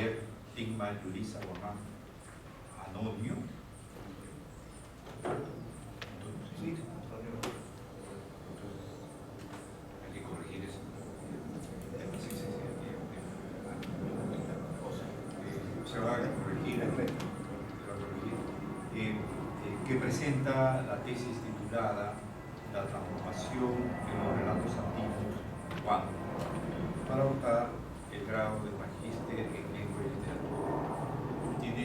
Javier Tigma Yulisa Guamán Anonio. Sí, hay que corregir eso. Se va a corregir, que presenta la tesis titulada La transformación en los relatos andinos cuando, para optar el grado de magíster en lengua y literatura. Tiene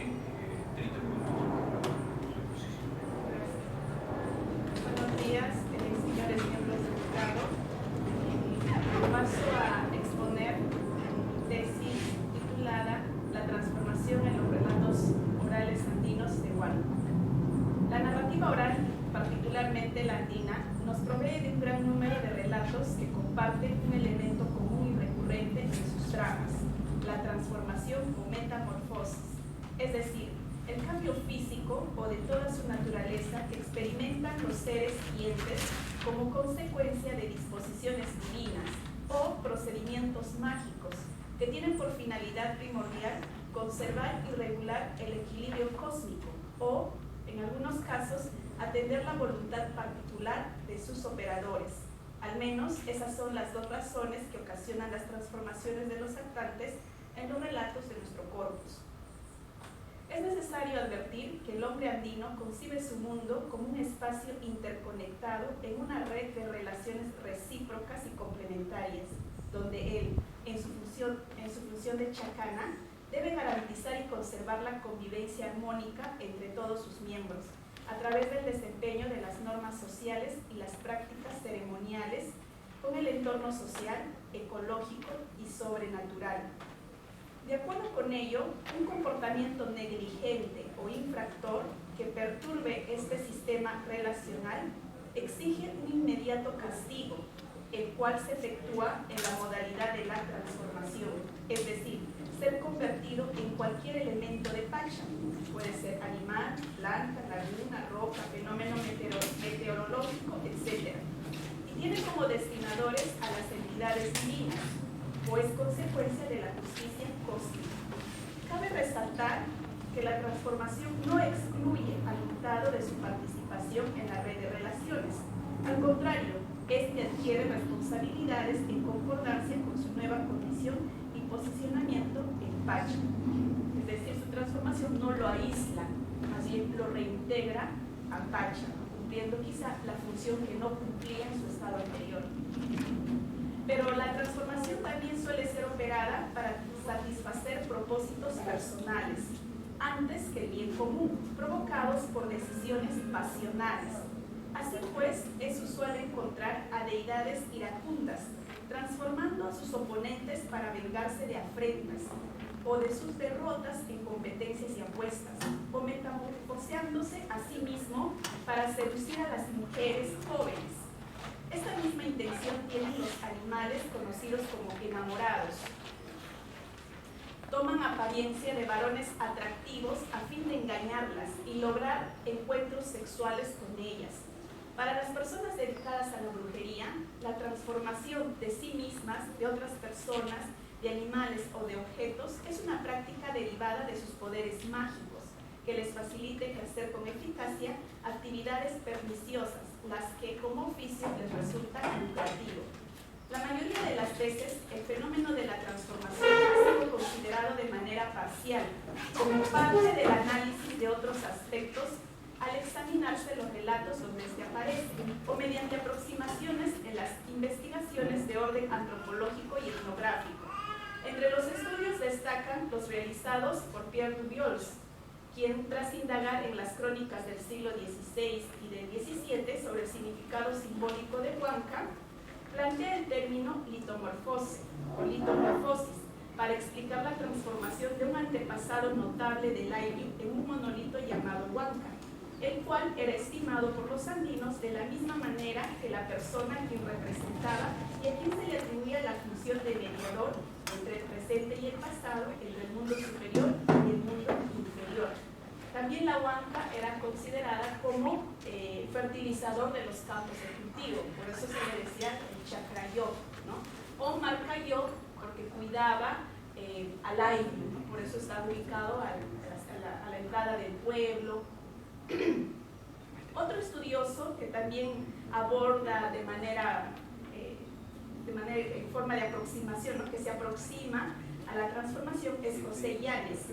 30 minutos su exposición. Buenos días, señores miembros del jurado. Paso a exponer mi tesis titulada La transformación en los relatos orales andinos de Huánuco. La narrativa oral, particularmente la andina, nos provee de un gran número de relatos que comparten un elemento común y recurrente en sus tramas, la transformación o metamorfosis, es decir, el cambio físico o de toda su naturaleza que experimentan los seres vivientes como consecuencia de disposiciones divinas o procedimientos mágicos que tienen por finalidad primordial conservar y regular el equilibrio cósmico o, en algunos casos, atender la voluntad particular de sus operadores. Al menos esas son las dos razones que ocasionan las transformaciones de los actantes en los relatos de nuestro corpus. Es necesario advertir que el hombre andino concibe su mundo como un espacio interconectado en una red de relaciones recíprocas y complementarias, donde él, en su función de chacana, debe garantizar y conservar la convivencia armónica entre todos sus miembros, a través del desempeño de las normas sociales y las prácticas ceremoniales con el entorno social, ecológico y sobrenatural. De acuerdo con ello, un comportamiento negligente o infractor que perturbe este sistema relacional exige un inmediato castigo, el cual se efectúa en la modalidad de la transformación, es decir, ser convertido en cualquier elemento de Pacha. Puede ser animal, planta, laguna, roca, fenómeno meteorológico, etc. Y tiene como destinadores a las entidades divinas, o es consecuencia de la justicia cósmica. Cabe resaltar que la transformación no excluye al imputado de su participación en la red de relaciones. Al contrario, este adquiere responsabilidades en concordancia con su nueva condición y posicionamiento en Pacha. Es decir, su transformación no lo aísla, más bien lo reintegra a Pacha, cumpliendo quizá la función que no cumplía en su estado anterior. Pero la transformación también suele ser operada para satisfacer propósitos personales, antes que el bien común, provocados por decisiones pasionales. Así pues, es usual encontrar a deidades iracundas, transformando a sus oponentes para vengarse de afrentas, o de sus derrotas en competencias y apuestas, o metamorfoseándose a sí mismo para seducir a las mujeres jóvenes. Esta misma intención tienen los animales conocidos como enamorados. Toman apariencia de varones atractivos a fin de engañarlas y lograr encuentros sexuales con ellas. Para las personas dedicadas a la brujería, la transformación de sí mismas, de otras personas, de animales o de objetos es una práctica derivada de sus poderes mágicos, que les facilite ejercer con eficacia actividades perniciosas, las que como oficio les resulta lucrativo. La mayoría de las veces, el fenómeno de la transformación ha sido considerado de manera parcial, como parte del análisis de otros aspectos al examinarse los relatos donde se aparecen, o mediante aproximaciones en las investigaciones de orden antropológico y etnográfico. Entre los estudios destacan los realizados por Pierre Dubiols, quien, tras indagar en las crónicas del siglo XVI y del XVII sobre el significado simbólico de Huanca, plantea el término litomorfosis o litomorfosis para explicar la transformación de un antepasado notable del Ainu en un monolito llamado Huanca, el cual era estimado por los andinos de la misma manera que la persona a quien representaba y a quien se le atribuía la función de mediador entre el presente y el pasado, entre el mundo superior y el mundo inferior. También la huanca era considerada como fertilizador de los campos de cultivo, por eso se le decía el chakrayó, ¿no? O marcayó, porque cuidaba al aire, ¿no? Por eso eso está ubicado a la entrada del pueblo. Otro estudioso que también aborda de manera en forma de aproximación, ¿no?, que se aproxima a la transformación, es José Yáñez.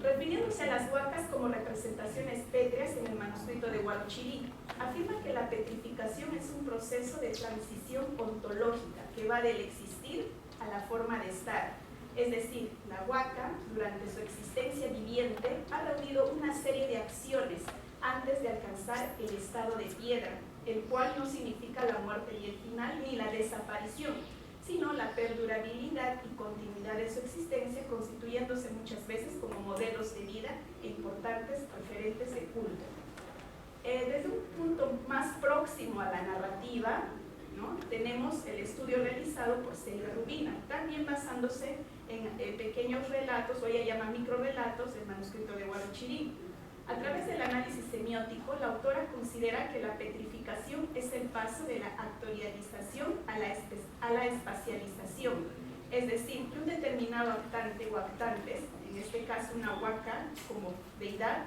Refiriéndose a las huacas como representaciones pétreas en el manuscrito de Huarochirí, afirma que la petrificación es un proceso de transición ontológica que va del existir a la forma de estar. Es decir, la huaca, durante su existencia viviente, ha reunido una serie de acciones antes de alcanzar el estado de piedra, el cual no significa la muerte y el final ni la desaparición, sino la perdurabilidad y continuidad de su existencia, constituyéndose muchas veces como modelos de vida e importantes referentes de culto. Desde un punto más próximo a la narrativa, ¿no?, tenemos el estudio realizado por Celia Rubina, también basándose en pequeños relatos, o ella llama microrelatos, del manuscrito de Huarochirí. A través del análisis semiótico, la autora considera que la petrificación es el paso de la actorialización a la espacialización, es decir, que un determinado actante o actantes, en este caso una huaca como deidad,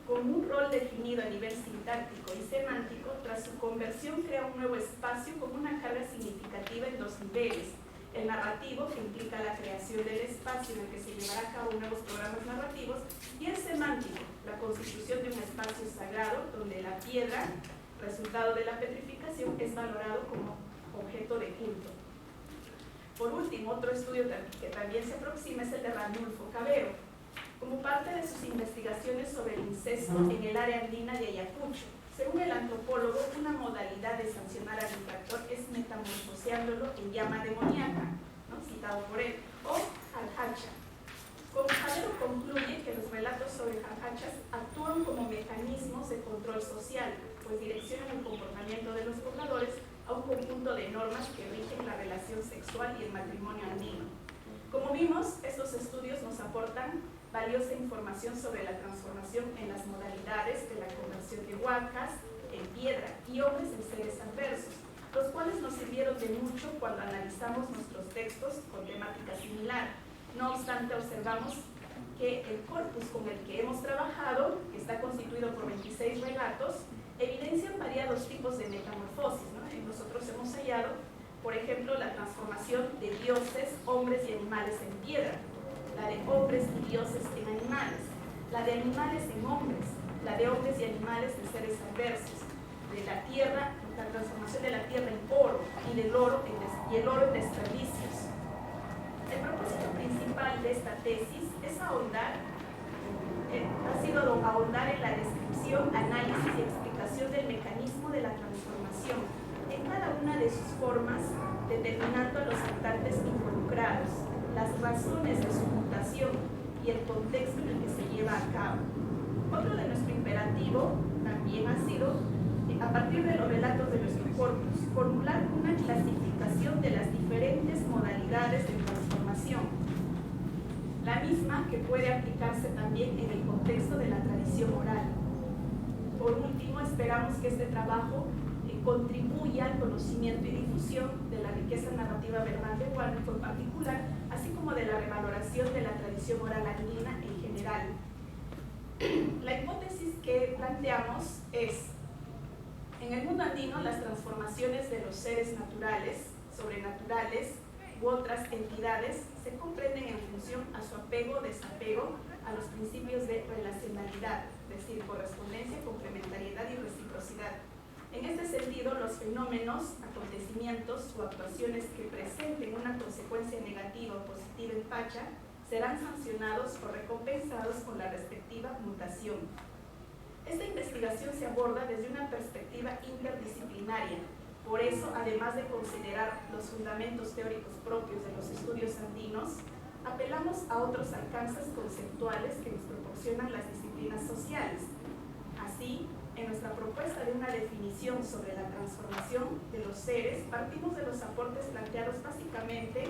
con un rol definido a nivel sintáctico y semántico, tras su conversión crea un nuevo espacio con una carga significativa en dos niveles: el narrativo, que implica la creación del espacio en el que se llevará a cabo nuevos programas narrativos, y el semántico, la constitución de un espacio sagrado donde la piedra, resultado de la petrificación, es valorado como objeto de culto. Por último, otro estudio que también se aproxima es el de Ranulfo Cabero, como parte de sus investigaciones sobre el incesto en el área andina de Ayacucho. Según el antropólogo, una modalidad de sancionar al infractor es metamorfoseándolo en llama demoníaca, ¿no?, citado por él, o jarjacha. Cabero concluye que los relatos sobre jarjachas actúan como mecanismos de control social, pues direccionan el comportamiento de los pobladores a un conjunto de normas que rigen la relación sexual y el matrimonio andino. Como vimos, estos estudios nos aportan valiosa información sobre la transformación en las modalidades de la conversión de huacas en piedra y hombres en seres adversos, los cuales nos sirvieron de mucho cuando analizamos nuestros textos con temática similar. No obstante, observamos que el corpus con el que hemos trabajado, que está constituido por 26 relatos, evidencian variados tipos de metamorfosis, ¿no? Nosotros hemos hallado, por ejemplo, la transformación de dioses, hombres y animales en piedra, la de hombres y dioses en animales, la de animales en hombres, la de hombres y animales en seres adversos, de la tierra, la transformación de la tierra en oro y del oro el oro en desperdicios. El propósito principal de esta tesis es ahondar en la descripción, análisis y explicación del mecanismo de la transformación en cada una de sus formas, determinando a los actantes involucrados, las razones de su mutación y el contexto en el que se lleva a cabo. Otro de nuestro imperativo también ha sido, a partir de los relatos de nuestro corpus, formular una clasificación de las diferentes modalidades de transformación, la misma que puede aplicarse también en el contexto de la tradición oral. Por último, esperamos que este trabajo contribuya al conocimiento y difusión de la riqueza narrativa verbal de Huánuco en particular, así como de la revaloración de la tradición oral andina en general. La hipótesis que planteamos es: en el mundo andino, las transformaciones de los seres naturales, sobrenaturales u otras entidades se comprenden en función a su apego o desapego a los principios de relacionalidad, es decir, correspondencia, complementariedad y reciprocidad. En este sentido, los fenómenos, acontecimientos o actuaciones que presenten una consecuencia negativa o positiva en Pacha serán sancionados o recompensados con la respectiva mutación. Esta investigación se aborda desde una perspectiva interdisciplinaria. Por eso, además de considerar los fundamentos teóricos propios de los estudios andinos, apelamos a otros alcances conceptuales que nos proporcionan las disciplinas sociales. Así, en nuestra propuesta de una definición sobre la transformación de los seres, partimos de los aportes planteados básicamente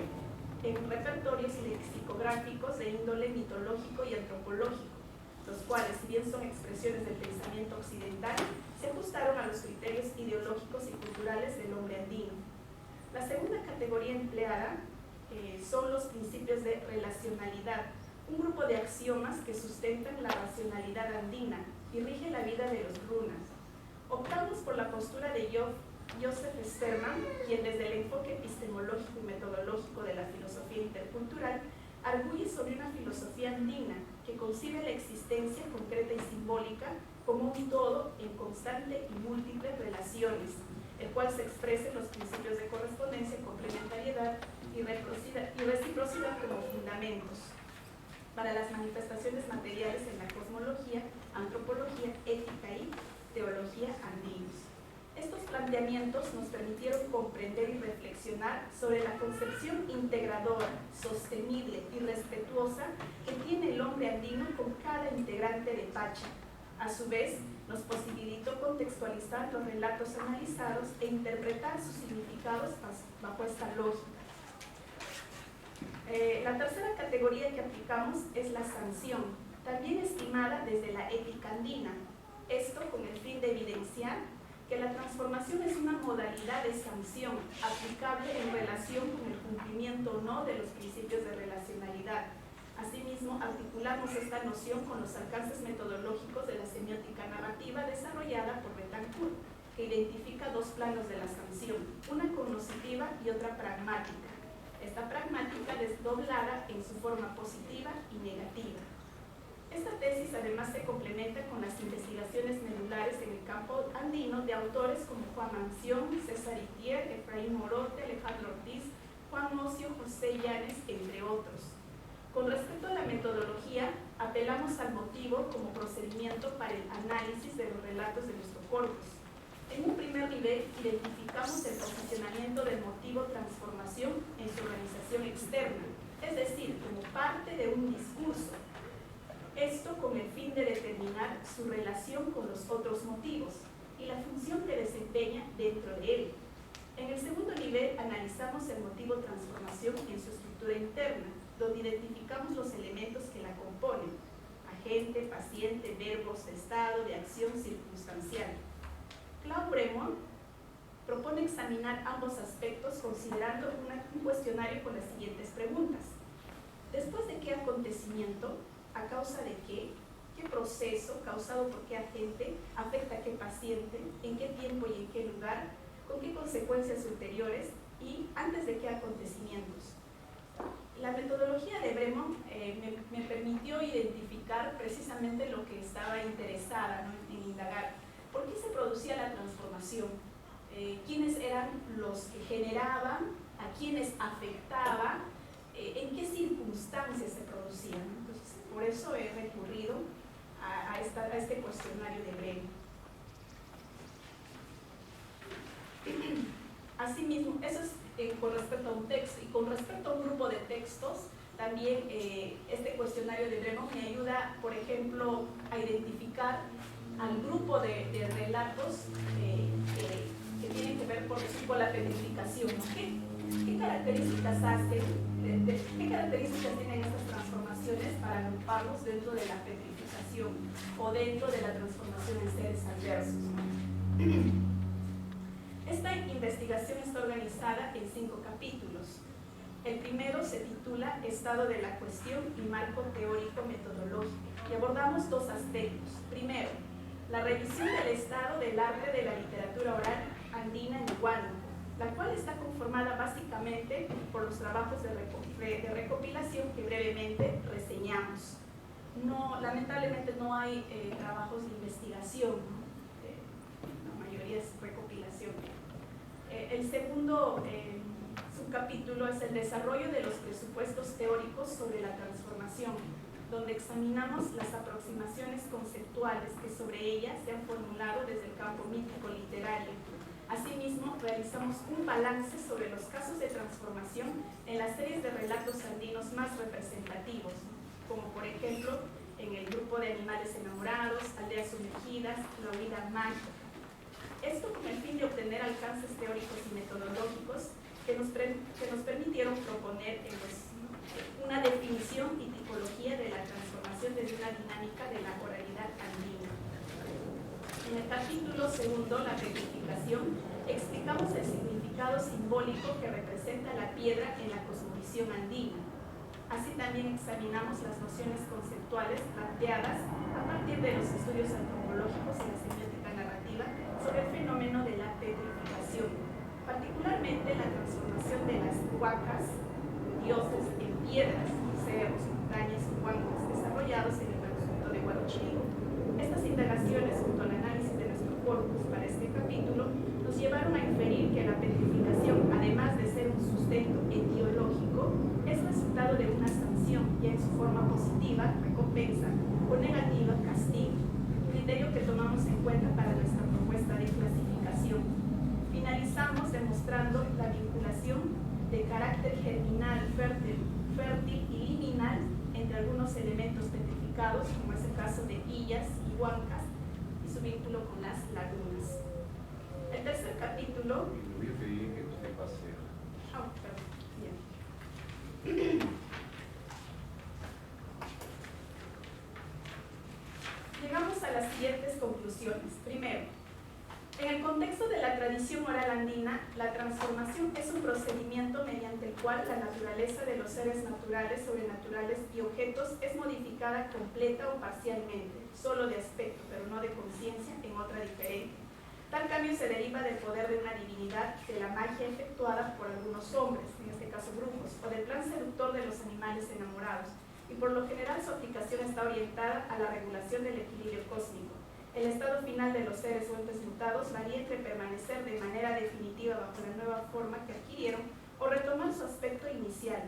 en repertorios lexicográficos de índole mitológico y antropológico, los cuales, si bien son expresiones del pensamiento occidental, se ajustaron a los criterios ideológicos y culturales del hombre andino. La segunda categoría empleada son los principios de relacionalidad, un grupo de axiomas que sustentan la racionalidad andina y rige la vida de los runas. Optamos por la postura de Joseph Sterman, quien desde el enfoque epistemológico y metodológico de la filosofía intercultural arguye sobre una filosofía andina que concibe la existencia concreta y simbólica como un todo en constante y múltiples relaciones, el cual se expresa en los principios de correspondencia, complementariedad y reciprocidad como fundamentos para las manifestaciones materiales en la cosmología, antropología, ética y teología andinos. Estos planteamientos nos permitieron comprender y reflexionar sobre la concepción integradora, sostenible y respetuosa que tiene el hombre andino con cada integrante de Pacha. A su vez, nos posibilitó contextualizar los relatos analizados e interpretar sus significados bajo esta lógica. La tercera categoría que aplicamos es la sanción, también estimada desde la ética andina. Esto con el fin de evidenciar que la transformación es una modalidad de sanción aplicable en relación con el cumplimiento o no de los principios de relacionalidad. Asimismo, articulamos esta noción con los alcances metodológicos de la semiótica narrativa desarrollada por Betancourt, que identifica dos planos de la sanción, una cognoscitiva y otra pragmática. Esta pragmática desdoblada en su forma positiva y negativa. Esta tesis además se complementa con las investigaciones medulares en el campo andino de autores como Juan Manción, César Itier, Efraín Morote, Alejandro Ortiz, Juan Mocio, José Llanes, entre otros. Con respecto a la metodología, apelamos al motivo como procedimiento para el análisis de los relatos de nuestro corpus. En un primer nivel, identificamos el posicionamiento del motivo transformación en su organización externa, es decir, como parte de un discurso. Esto con el fin de determinar su relación con los otros motivos y la función que desempeña dentro de él. En el segundo nivel, analizamos el motivo transformación en su estructura interna, donde identificamos los elementos que la componen: agente, paciente, verbos, estado de acción circunstancial. Claude Bremont propone examinar ambos aspectos considerando un cuestionario con las siguientes preguntas. ¿Después de qué acontecimiento? ¿A causa de qué? ¿Qué proceso causado por qué agente afecta a qué paciente? ¿En qué tiempo y en qué lugar? ¿Con qué consecuencias ulteriores? ¿Y antes de qué acontecimientos? La metodología de Bremont me permitió identificar precisamente lo que estaba interesada, ¿no?, en indagar. ¿Por qué se producía la transformación? ¿Quiénes eran los que generaban? ¿A quiénes afectaba? ¿En qué circunstancias se producían? Entonces, por eso he recurrido a este cuestionario de Bremont. Asimismo, eso es con respecto a un texto, y con respecto a un grupo de textos, también este cuestionario de Bremont me ayuda, por ejemplo, a identificar al grupo de relatos que tienen que ver, por ejemplo, la petrificación, ¿no? ¿Qué características hacen, qué características tienen estas transformaciones para agruparlos dentro de la petrificación o dentro de la transformación en seres adversos? Esta investigación está organizada en 5 capítulos. El primero se titula Estado de la cuestión y marco teórico metodológico, y abordamos 2 aspectos. Primero, la revisión del estado del arte de la literatura oral andina en Huánuco, la cual está conformada básicamente por los trabajos de recopilación que brevemente reseñamos. Lamentablemente no hay trabajos de investigación, ¿no? La mayoría es recopilación. El segundo subcapítulo es el desarrollo de los presupuestos teóricos sobre la transformación, donde examinamos las aproximaciones conceptuales que sobre ellas se han formulado desde el campo mítico literario. Asimismo, realizamos un balance sobre los casos de transformación en las series de relatos andinos más representativos, como por ejemplo en el grupo de animales enamorados, aldeas sumergidas, la huida mágica. Esto con el fin de obtener alcances teóricos y metodológicos que nos permitieron proponer una definición y tipología de la transformación desde una dinámica de la oralidad andina. En el capítulo segundo, la petrificación, explicamos el significado significado simbólico que representa la piedra en la cosmovisión andina. Así también examinamos las nociones conceptuales planteadas a partir de los estudios antropológicos y la semiótica narrativa sobre el fenómeno de la petrificación, particularmente la transformación de las huacas, dioses, en piedras, cerros, montañas y huancas desarrollados en el manuscrito de Huarochirí. Estas indagaciones, junto al análisis de nuestro corpus para este capítulo, nos llevaron a inferir que la petrificación, además de ser un sustento etiológico, es resultado de una sanción, ya en su forma positiva, recompensa, o negativa, castigo, criterio que tomamos en cuenta para nuestra propuesta de clasificación. Finalizamos demostrando la vinculación de carácter germinal, fértil y liminal entre algunos elementos petrificados, como es el caso de illas y huancas, y su vínculo con las lagunas. El tercer capítulo... Le voy a pedir que usted pase. Perdón. Bien. Llegamos a las siguientes conclusiones. Primero, en el contexto de la tradición oral andina, la transformación es un procedimiento mediante el cual la naturaleza de los seres naturales, sobrenaturales y objetos es modificada completa o parcialmente, solo de aspecto, pero no de conciencia, en otra diferente. Tal cambio se deriva del poder de una divinidad, de la magia efectuada por algunos hombres, en este caso brujos, o del plan seductor de los animales enamorados, y por lo general su aplicación está orientada a la regulación del equilibrio cósmico. El estado final de los seres o entes mutados varía entre permanecer de manera definitiva bajo la nueva forma que adquirieron o retomar su aspecto inicial.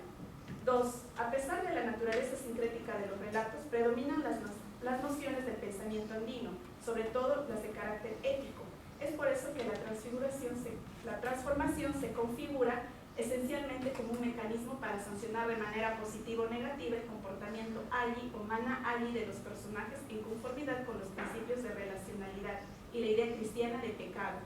2. A pesar de la naturaleza sincrética de los relatos, predominan las nociones del pensamiento andino, sobre todo las de carácter ético. Es por eso que la transformación se configura esencialmente como un mecanismo para sancionar de manera positiva o negativa el comportamiento ali o mana ali de los personajes en conformidad con los principios de relacionalidad y la idea cristiana de pecado.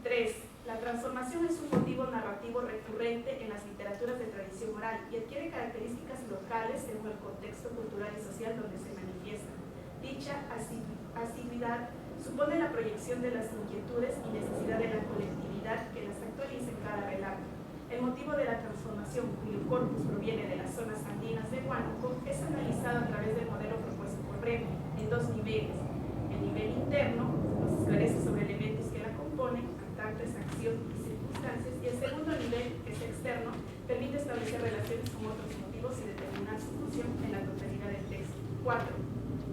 3. La transformación es un motivo narrativo recurrente en las literaturas de tradición oral y adquiere características locales según el contexto cultural y social donde se manifiesta. Dicha asiduidad supone la proyección de las inquietudes y necesidad de la colectividad que las actualiza en cada relato. El motivo de la transformación, cuyo corpus proviene de las zonas andinas de Huánuco, es analizado a través del modelo propuesto por Bremer en dos niveles. El nivel interno nos esclarece sobre elementos que la componen, cantantes, acción y circunstancias, y el segundo nivel, que es externo, permite establecer relaciones con otros motivos y determinar su función en la totalidad del texto. 4.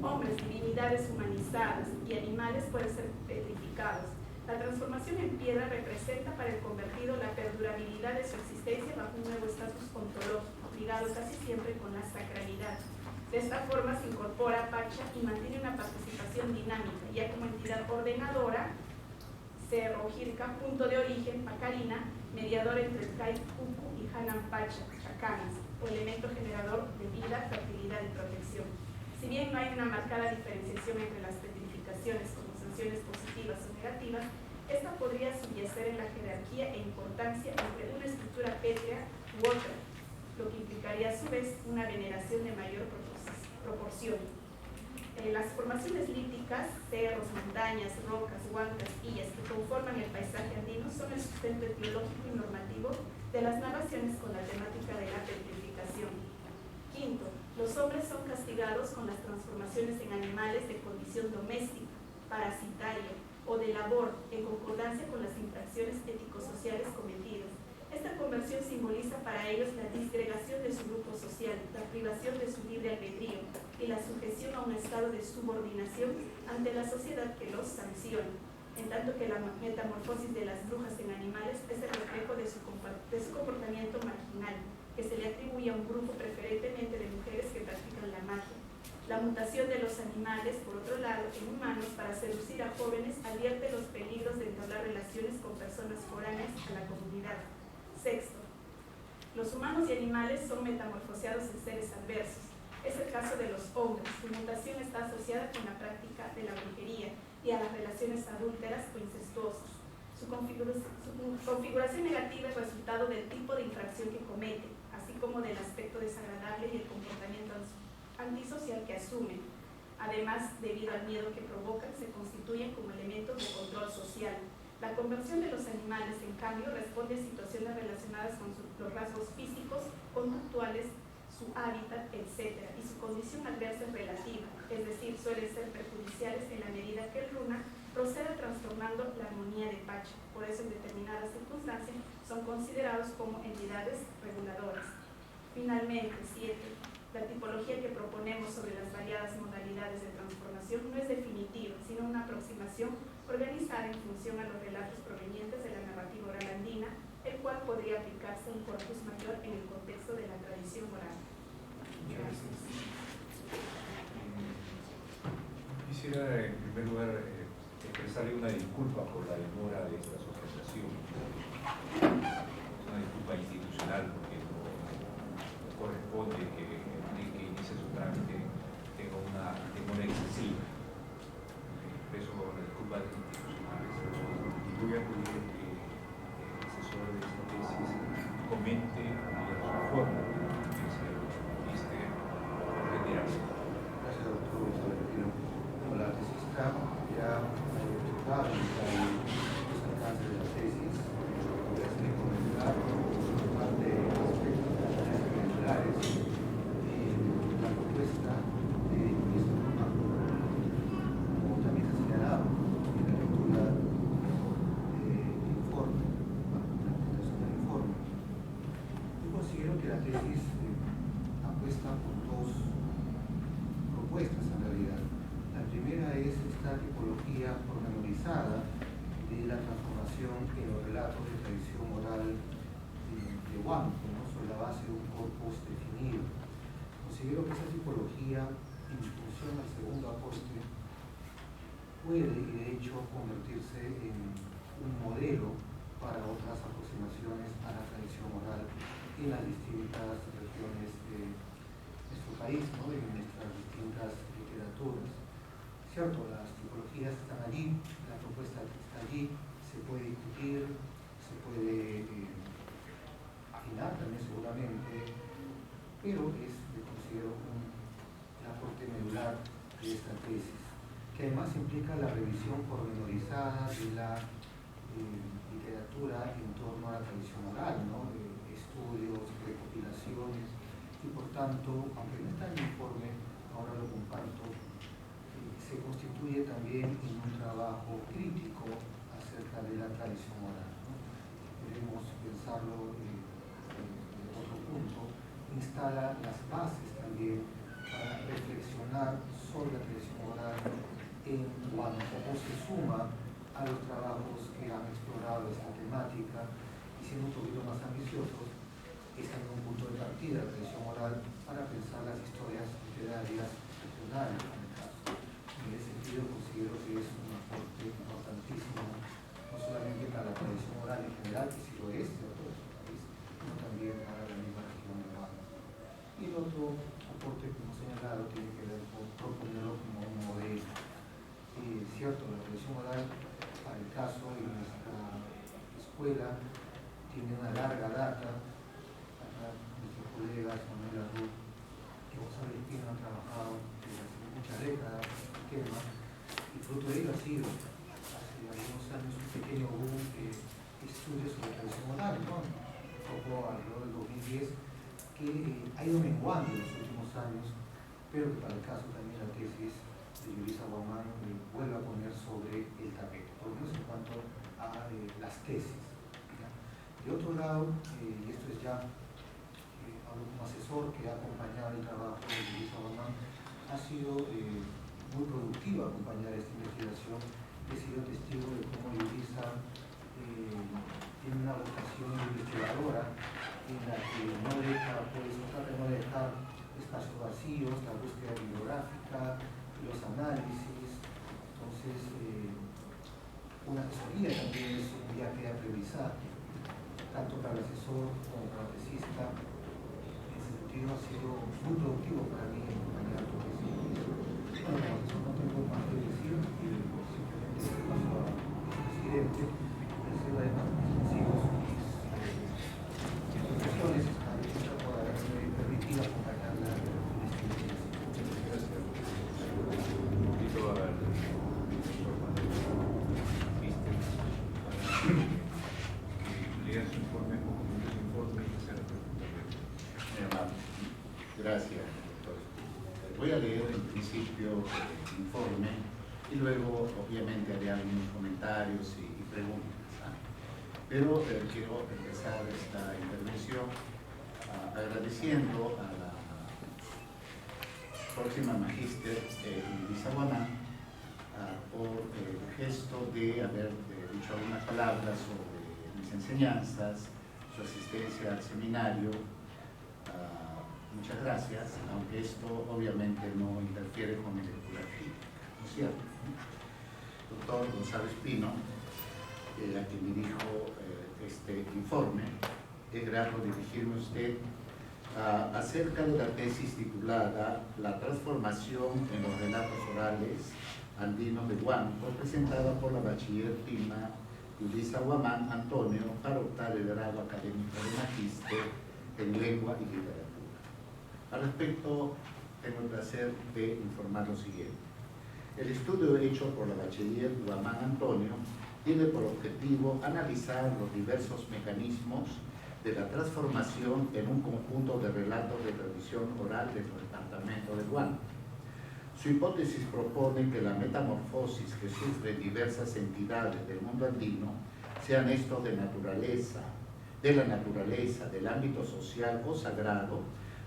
Hombres, divinidades humanizadas y animales pueden ser petrificados. La transformación en piedra representa para el convertido la perdurabilidad de su existencia bajo un nuevo estatus ontológico, ligado casi siempre con la sacralidad. De esta forma se incorpora Pacha y mantiene una participación dinámica, ya como entidad ordenadora, Cerro Jirka, punto de origen, Pacarina, mediador entre el Kai Kuku y Hanan Pacha, Chacanas, o elemento generador de vida, fertilidad y protección. Si bien no hay una marcada diferenciación entre las petrificaciones como sanciones positivas o negativas, esta podría subyacer en la jerarquía e importancia entre una estructura pétrea u otra, lo que implicaría a su vez una veneración de mayor proporción. Las formaciones líticas, cerros, montañas, rocas, huancas, illas que conforman el paisaje andino son el sustento etiológico y normativo de las narraciones con la temática de la petrificación. Quinto, los hombres son castigados con las transformaciones en animales de condición doméstica, parasitaria o de labor, en concordancia con las infracciones ético-sociales cometidas. Esta conversión simboliza para ellos la disgregación de su grupo social, la privación de su libre albedrío y la sujeción a un estado de subordinación ante la sociedad que los sanciona, en tanto que la metamorfosis de las brujas en animales es el reflejo de su comportamiento marginal, que se le atribuye a un grupo preferentemente de mujeres que practican la magia. La mutación de los animales, por otro lado, en humanos para seducir a jóvenes advierte los peligros de entablar relaciones con personas foráneas a la comunidad. Sexto, los humanos y animales son metamorfoseados en seres adversos. Es el caso de los hombres. Su mutación está asociada con la práctica de la brujería y a las relaciones adúlteras o incestuosas. Su configuración negativa es resultado del tipo de infracción que comete, así como del aspecto desagradable y el comportamiento antisocial que asumen. Además, debido al miedo que provocan, se constituyen como elementos de control social. La conversión de los animales, en cambio, responde a situaciones relacionadas con los rasgos físicos, conductuales, su hábitat, etc. Y su condición adversa es relativa, es decir, suelen ser perjudiciales en la medida que el runa procede trastornando la armonía de Pacha. Por eso, en determinadas circunstancias, son considerados como entidades reguladoras. Finalmente, 7. La tipología que proponemos sobre las variadas modalidades de transformación no es definitiva, sino una aproximación organizada en función a los relatos provenientes de la narrativa oral andina, el cual podría aplicarse a un corpus mayor en el contexto de la tradición oral. Gracias. Quisiera, en primer lugar, expresarle una disculpa por la demora de esta asociación. Una disculpa institucional, porque no corresponde que inicie su trámite tenga una demora excesiva. Expreso las disculpas institucionales. Voy a pedir que el asesor de esta tesis comente la forma que se viste general. Gracias, doctor Salerino. Bueno, la tesis está ya estructurada en los alcances de la tesis. Voy a hacer comentar parte de aspectos generales y la propuesta de este programa. Como también se ha señalado en la lectura del informe, la presentación del informe, yo considero que la tesis apuesta por dos propuestas en realidad. La primera es esta tipología pormenorizada de la transformación en los relatos de tradición oral de Huánuco, ¿no? Sobre la base de un corpus definido. Considero que esa tipología, en función al segundo aporte, puede y de hecho convertirse en un modelo para otras aproximaciones a la tradición oral en las distintas regiones de nuestro país, ¿no? En nuestras distintas literaturas. Cierto, las tipologías están allí, la propuesta está allí, se puede discutir, se puede afinar también seguramente, pero es, yo considero, el aporte medular de esta tesis, que además implica la revisión pormenorizada de la literatura en torno a la tradición oral, ¿no? Estudios, recopilaciones, y por tanto, aunque no está en el informe, ahora lo comparto, se constituye también en un trabajo crítico acerca de la tradición oral, ¿no? Queremos pensarlo de otro punto, instala las bases también para reflexionar sobre la tradición oral en cuanto se suma a los trabajos que han explorado esta temática y siendo un poquito más ambiciosos, están en un punto de partida la tradición oral para pensar las historias literarias regionales, en el caso. En ese sentido considero que es un aporte importantísimo, no solamente para la tradición oral en general, que sí lo es de todo el país, sino también para la misma región de Huánuco. Y el otro aporte que hemos señalado tiene que ver con proponerlo como un modelo. Cierto, la tradición oral, para el caso de nuestra escuela, tiene una larga data. Acá nuestros colegas Manuel Arruz y Gonzalo Espino han trabajado desde hace muchas décadas en este tema, y fruto de ello ha sido hace algunos años un pequeño boom de estudios sobre tradición oral, ¿no? Un poco alrededor del 2010, que ha ido menguando en los últimos años, pero que para el caso también la tesis de Yulisa Guamán vuelve a poner sobre el tapete, por lo menos en cuanto a las tesis, ¿ya? De otro lado, y esto es ya hablo como asesor que ha acompañado el trabajo de Yulisa Guamán, ha sido muy productivo acompañar esta investigación. He sido testigo de cómo Yulisa tiene una vocación investigadora en la que no deja, pues, trata de no dejar espacios vacíos, la búsqueda bibliográfica, los análisis. Entonces, una asesoría también es un viaje de aprendizaje, tanto para el asesor como para el tesista. En ese sentido ha sido muy productivo para mí acompañar todo eso. Bueno, como asesor no tengo más que decir, y simplemente paso al presidente, que ha sido además extensivo sus expresiones, por haberme permitido acompañarla en esta investigación. Gracias. Un poquito al profesor Manuel. Viste, Voy a leer en principio el informe y luego obviamente haré algunos comentarios y preguntas. Pero quiero empezar esta intervención agradeciendo a la próxima magíster Yulisa Guamán por el gesto de haber dicho algunas palabras sobre mis enseñanzas, su asistencia al seminario. Muchas gracias, aunque esto obviamente no interfiere con mi lectura crítica, ¿no es cierto? Doctor González Pino, a quien dirijo este informe, es grato dirigirme a usted acerca de la tesis titulada La transformación en los relatos orales andinos de Huánuco, presentada por la bachiller prima Yulisa Guamán Antonio para optar el grado académico de magíster en lengua y literatura. Al respecto, tengo el placer de informar lo siguiente. El estudio hecho por la bachiller Guamán Antonio tiene por objetivo analizar los diversos mecanismos de la transformación en un conjunto de relatos de tradición oral del departamento de Huánuco. Su hipótesis propone que la metamorfosis que sufren diversas entidades del mundo andino, sean estos de la naturaleza, del ámbito social o sagrado,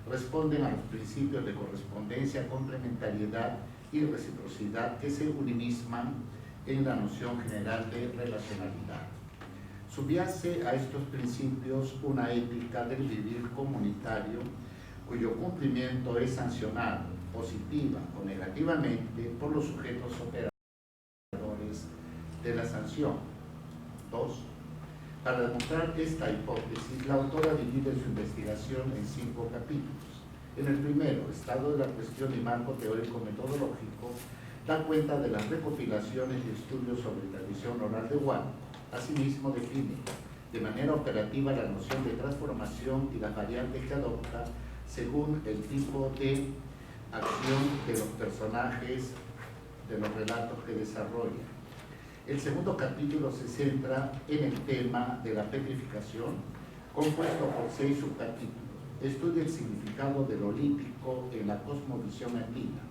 responden a los principios de correspondencia, complementariedad y reciprocidad que se unimisman en la noción general de relacionalidad. Subyace a estos principios una ética del vivir comunitario cuyo cumplimiento es sancionado, positiva o negativamente, por los sujetos operadores de la sanción. 2. Para demostrar esta hipótesis, la autora divide su investigación en 5 capítulos. En el primero, Estado de la cuestión y marco teórico-metodológico, da cuenta de las recopilaciones y estudios sobre tradición oral de Huánuco. Asimismo, define de manera operativa la noción de transformación y las variantes que adopta según el tipo de acción de los personajes de los relatos que desarrolla. El segundo capítulo se centra en el tema de la petrificación, compuesto por 6 subcapítulos. Estudia el significado de lo lítico en la cosmovisión andina.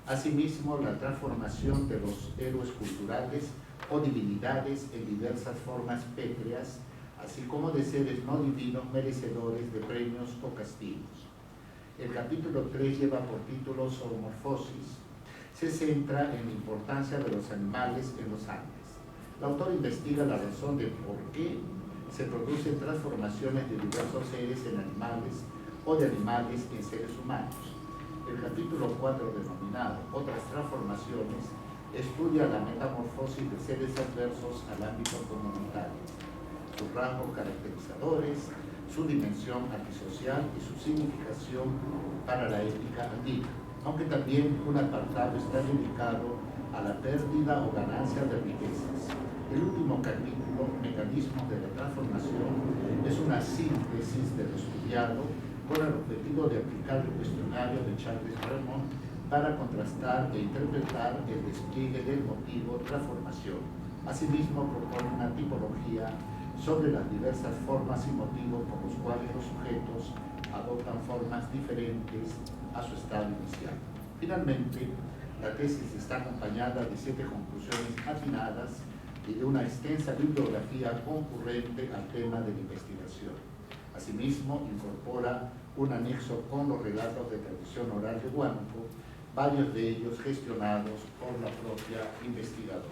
Asimismo, la transformación de los héroes culturales o divinidades en diversas formas pétreas, así como de seres no divinos merecedores de premios o castigos. El capítulo 3 lleva por título Zoomorfosis. Se centra en la importancia de los animales en los Andes. El autor investiga la razón de por qué se producen transformaciones de diversos seres en animales o de animales en seres humanos. El capítulo 4, denominado Otras transformaciones, estudia la metamorfosis de seres adversos al ámbito comunitario, sus rasgos caracterizadores, su dimensión antisocial y su significación para la ética andina, aunque también un apartado está dedicado a la pérdida o ganancia de riquezas. El último capítulo, Mecanismos de la transformación, es una síntesis de lo estudiado con el objetivo de aplicar el cuestionario de Charles Raymond para contrastar e interpretar el despliegue del motivo transformación. Asimismo, propone una tipología sobre las diversas formas y motivos por los cuales los sujetos adoptan formas diferentes a su estado inicial. Finalmente, la tesis está acompañada de 7 conclusiones atinadas y de una extensa bibliografía concurrente al tema de la investigación. Asimismo, incorpora un anexo con los relatos de tradición oral de Huánuco, varios de ellos gestionados por la propia investigadora.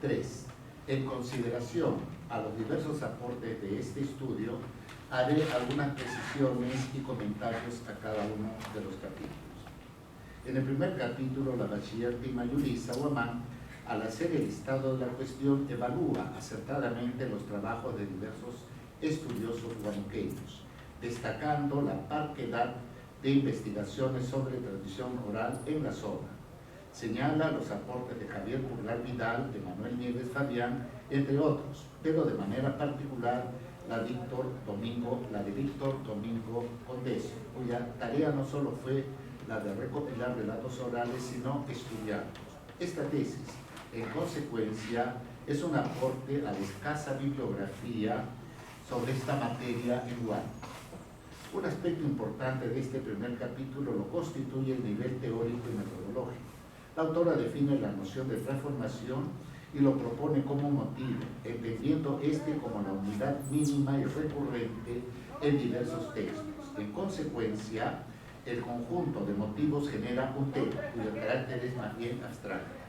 3. En consideración a los diversos aportes de este estudio, haré algunas precisiones y comentarios a cada uno de los capítulos. En el primer capítulo, la bachiller prima Yulisa Guamán, al hacer el estado de la cuestión, evalúa acertadamente los trabajos de diversos estudiosos huanuqueños, destacando la parquedad de investigaciones sobre tradición oral en la zona. Señala los aportes de Javier Purgar Vidal, de Manuel Nieves Fabián, entre otros, pero de manera particular la de Víctor Domingo Condés, cuya tarea no solo fue la de recopilar relatos orales, sino estudiarlos. Esta tesis, en consecuencia, es un aporte a la escasa bibliografía sobre esta materia en Huánuco. Un aspecto importante de este primer capítulo lo constituye el nivel teórico y metodológico. La autora define la noción de transformación y lo propone como motivo, entendiendo este como la unidad mínima y recurrente en diversos textos. En consecuencia, el conjunto de motivos genera un tema cuyo carácter es más bien abstracto.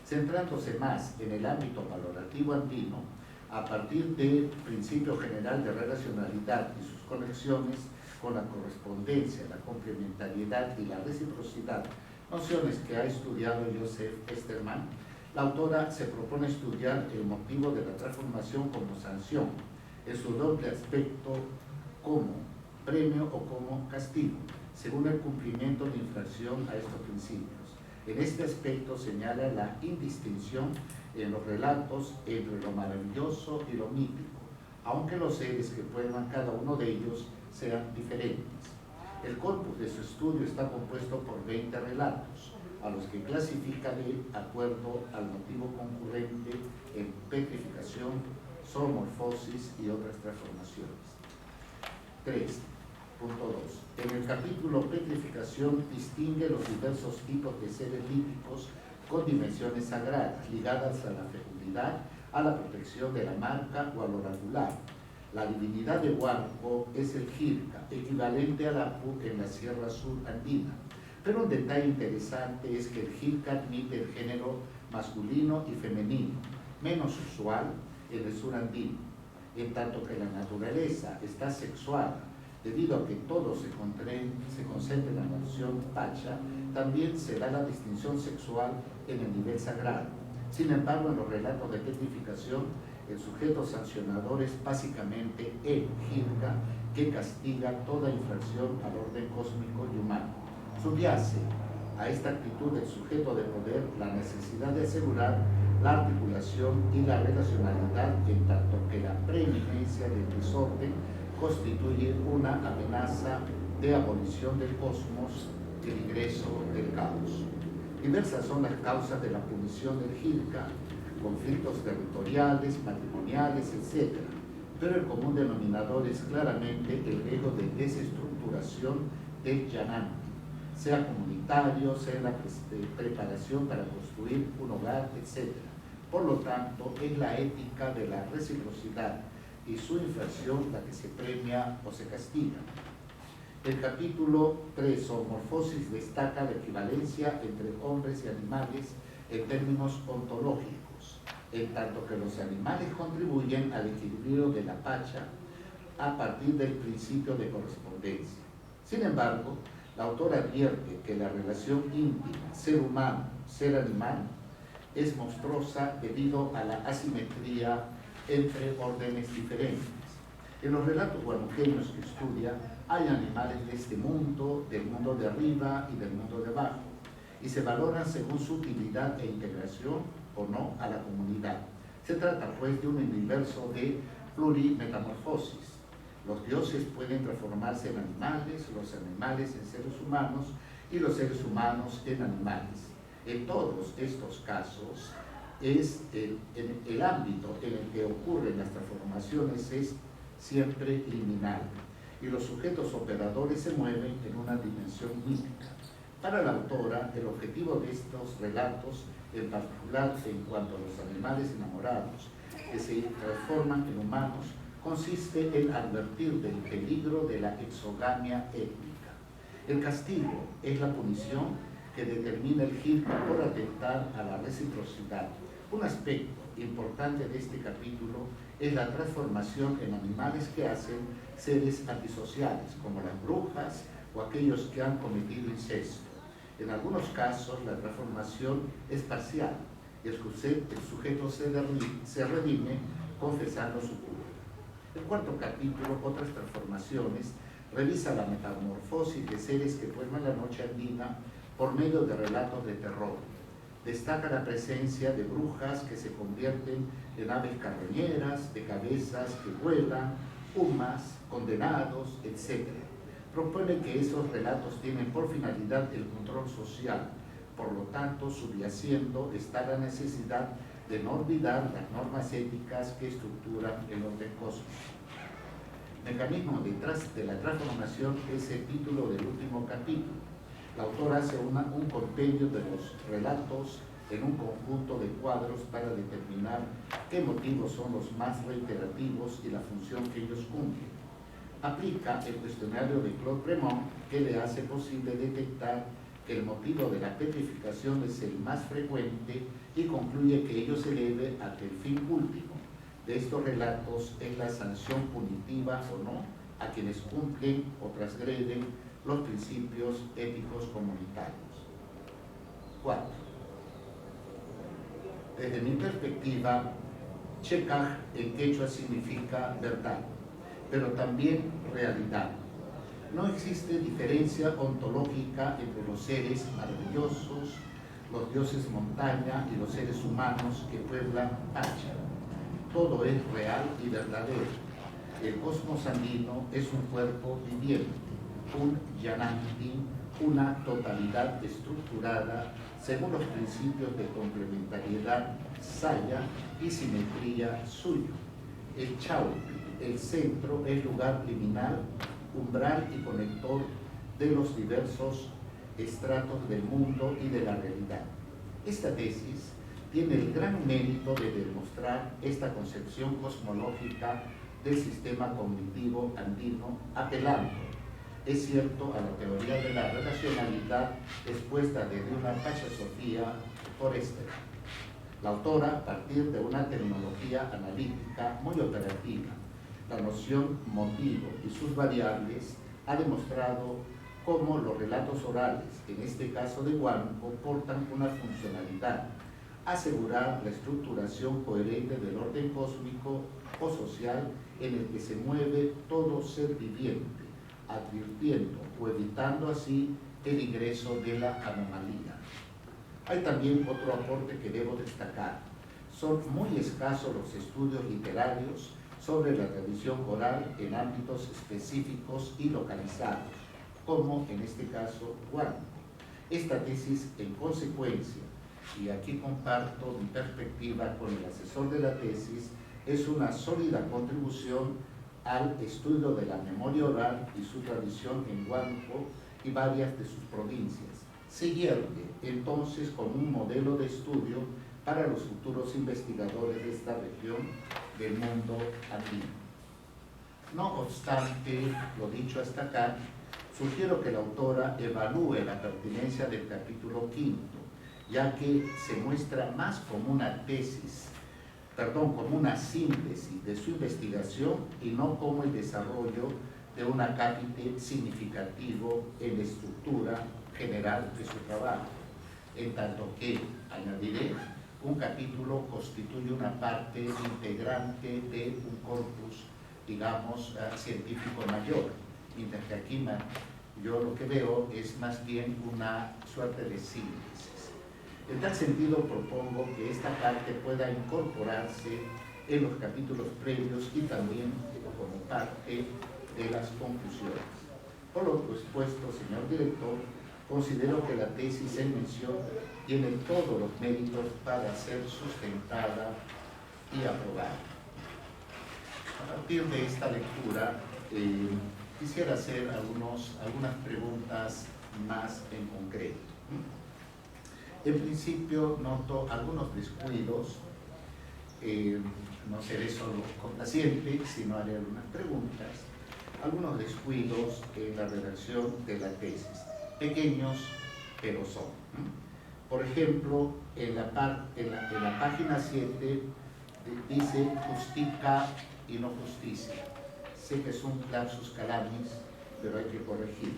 Centrándose más en el ámbito valorativo andino, a partir del principio general de relacionalidad y sus conexiones con la correspondencia, la complementariedad y la reciprocidad, nociones que ha estudiado Joseph Esterman, la autora se propone estudiar el motivo de la transformación como sanción, en su doble aspecto como premio o como castigo, según el cumplimiento de infracción a estos principios. En este aspecto señala la indistinción en los relatos entre lo maravilloso y lo mítico, aunque los seres que pueblan cada uno de ellos sean diferentes. El corpus de su estudio está compuesto por 20 relatos, a los que clasifica de acuerdo al motivo concurrente en petrificación, zoomorfosis y otras transformaciones. 3.2. En el capítulo petrificación distingue los diversos tipos de seres líticos con dimensiones sagradas, ligadas a la fecundidad, a la protección de la marca o al oracular. La divinidad de Huarco es el Jirca, equivalente al Apu en la Sierra Sur Andina. Pero un detalle interesante es que el Jirca admite el género masculino y femenino, menos usual en el sur andino, en tanto que la naturaleza está sexuada, debido a que todo se concentra en la noción Pacha, también se da la distinción sexual en el nivel sagrado. Sin embargo, en los relatos de petrificación, el sujeto sancionador es básicamente el Jirca, que castiga toda infracción al orden cósmico y humano. Subyace a esta actitud del sujeto de poder la necesidad de asegurar la articulación y la relacionalidad, en tanto que la preeminencia del desorden constituye una amenaza de abolición del cosmos y el ingreso del caos. Diversas son las causas de la punición del Jirca, conflictos territoriales, matrimoniales, etc. Pero el común denominador es claramente el riesgo de desestructuración del Yanam, sea comunitario, sea la preparación para construir un hogar, etc. Por lo tanto, es la ética de la reciprocidad y su infracción la que se premia o se castiga. El capítulo 3, zoomorfosis, destaca la equivalencia entre hombres y animales en términos ontológicos, en tanto que los animales contribuyen al equilibrio de la Pacha a partir del principio de correspondencia. Sin embargo, la autora advierte que la relación íntima ser humano-ser animal es monstruosa debido a la asimetría entre órdenes diferentes. En los relatos guanuqueños que estudia, hay animales de este mundo, del mundo de arriba y del mundo de abajo, y se valoran según su utilidad e integración o no a la comunidad. Se trata pues de un universo de plurimetamorfosis. Los dioses pueden transformarse en animales, los animales en seres humanos y los seres humanos en animales. En todos estos casos, el ámbito en el que ocurren las transformaciones es siempre liminal y los sujetos operadores se mueven en una dimensión mítica. Para la autora, el objetivo de estos relatos, en particular en cuanto a los animales enamorados que se transforman en humanos, consiste en advertir del peligro de la exogamia étnica. El castigo es la punición que determina el Jirca por atentar a la reciprocidad. Un aspecto importante de este capítulo es la transformación en animales que hacen seres antisociales, como las brujas o aquellos que han cometido incesto. En algunos casos, la transformación es parcial y el sujeto se redime confesando su culpa. El cuarto capítulo, otras transformaciones, revisa la metamorfosis de seres que pueblan la noche andina por medio de relatos de terror. Destaca la presencia de brujas que se convierten en aves carroñeras, de cabezas que vuelan, humas, condenados, etc. Propone que esos relatos tienen por finalidad el control social, por lo tanto, subyaciendo está la necesidad de no olvidar las normas éticas que estructuran el orden cósmico. mecanismo detrás de la transformación es el título del último capítulo. La autora hace un compendio de los relatos en un conjunto de cuadros para determinar qué motivos son los más reiterativos y la función que ellos cumplen. Aplica el cuestionario de Claude Prémont, que le hace posible detectar que el motivo de la petrificación es el más frecuente y concluye que ello se debe a que el fin último de estos relatos es la sanción punitiva o no a quienes cumplen o transgreden los principios éticos comunitarios. 4. Desde mi perspectiva, Chekaj en quechua significa verdad, pero también realidad. No existe diferencia ontológica entre los seres maravillosos, los dioses montaña y los seres humanos que pueblan Pacha. Todo es real y verdadero. El cosmos andino es un cuerpo viviente, un yananti, una totalidad estructurada según los principios de complementariedad, saya y simetría suyo. El Chaupi, el centro, es lugar liminal, umbral y conector de los diversos estratos del mundo y de la realidad. Esta tesis tiene el gran mérito de demostrar esta concepción cosmológica del sistema cognitivo andino, apelando, es cierto, a la teoría de la relacionalidad expuesta desde una filosofía forestal. La autora, a partir de una terminología analítica muy operativa, la noción motivo y sus variables, ha demostrado cómo los relatos orales, en este caso de Huánuco, portan una funcionalidad: asegurar la estructuración coherente del orden cósmico o social en el que se mueve todo ser viviente, advirtiendo o evitando así el ingreso de la anomalía. Hay también otro aporte que debo destacar. Son muy escasos los estudios literarios sobre la tradición oral en ámbitos específicos y localizados, como en este caso Huánuco. Esta tesis, en consecuencia, y aquí comparto mi perspectiva con el asesor de la tesis, es una sólida contribución al estudio de la memoria oral y su tradición en Huánuco y varias de sus provincias. Se hierve entonces como un modelo de estudio para los futuros investigadores de esta región del mundo andino. No obstante, lo dicho hasta acá, sugiero que la autora evalúe la pertinencia del capítulo 5, ya que se muestra más como una tesis, como una síntesis de su investigación y no como el desarrollo de un acápite significativo en la estructura general de su trabajo, en tanto que, añadiré, un capítulo constituye una parte integrante de un corpus, digamos, científico mayor, mientras que aquí yo lo que veo es más bien una suerte de síntesis. En tal sentido, propongo que esta parte pueda incorporarse en los capítulos previos y también como parte de las conclusiones. Por lo expuesto, señor director, considero que la tesis en mención tiene todos los méritos para ser sustentada y aprobada. A partir de esta lectura, quisiera hacer algunas preguntas más en concreto. En principio noto algunos descuidos, no seré solo complaciente, sino haré algunas preguntas, algunos descuidos en la redacción de la tesis, pequeños pero son. Por ejemplo, en la página 7 dice justica y no justicia. Sé que es un lapsus calamis, pero hay que corregir.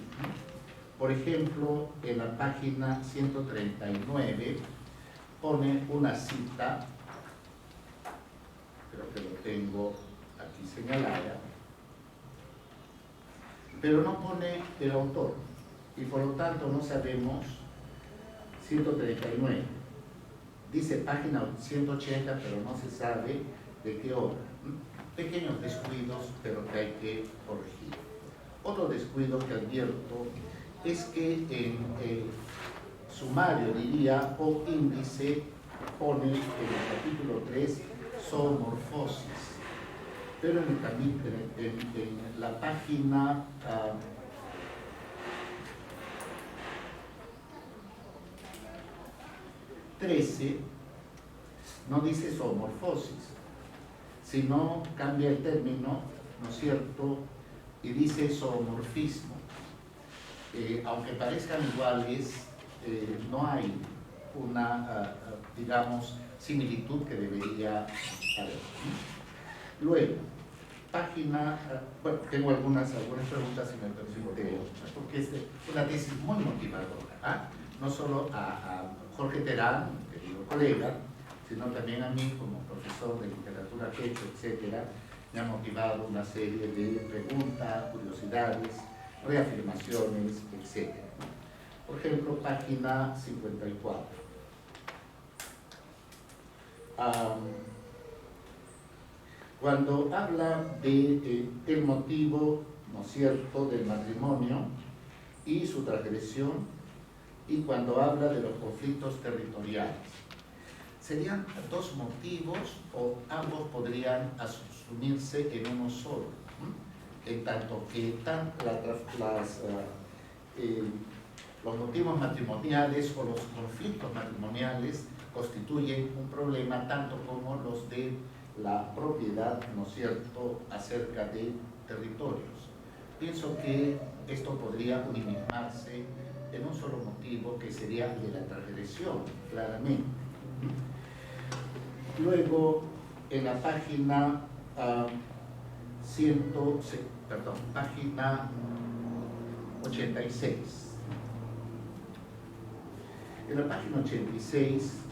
Por ejemplo, en la página 139 pone una cita, creo que lo tengo aquí señalada, pero no pone el autor y por lo tanto no sabemos. 139 dice página 180, pero no se sabe de qué obra. Pequeños descuidos, pero que hay que corregir. Otro descuido que advierto es que en el sumario, diría, o índice, pone en el capítulo 3 zoomorfosis, pero en la página 13 no dice zoomorfosis, sino cambia el término, ¿no es cierto?, y dice zoomorfismo. Aunque parezcan iguales, no hay una, digamos, similitud que debería haber. Luego, página, bueno, tengo algunas preguntas si me permite, porque es una tesis muy motivadora, no solo a Jorge Terán, querido colega, sino también a mí como profesor de literatura quechua, etcétera. Me ha motivado una serie de preguntas, curiosidades, reafirmaciones, etcétera. Por ejemplo, página 54. Cuando habla de el motivo, ¿no es cierto?, del matrimonio y su transgresión, y cuando habla de los conflictos territoriales, ¿serían dos motivos o ambos podrían asumirse en uno solo? En tanto que los motivos matrimoniales o los conflictos matrimoniales constituyen un problema tanto como los de la propiedad, ¿no es cierto?, acerca de territorios. Pienso que esto podría unificarse en un solo motivo, que sería el de la transgresión, claramente. Luego, en la página página 86. En la página 86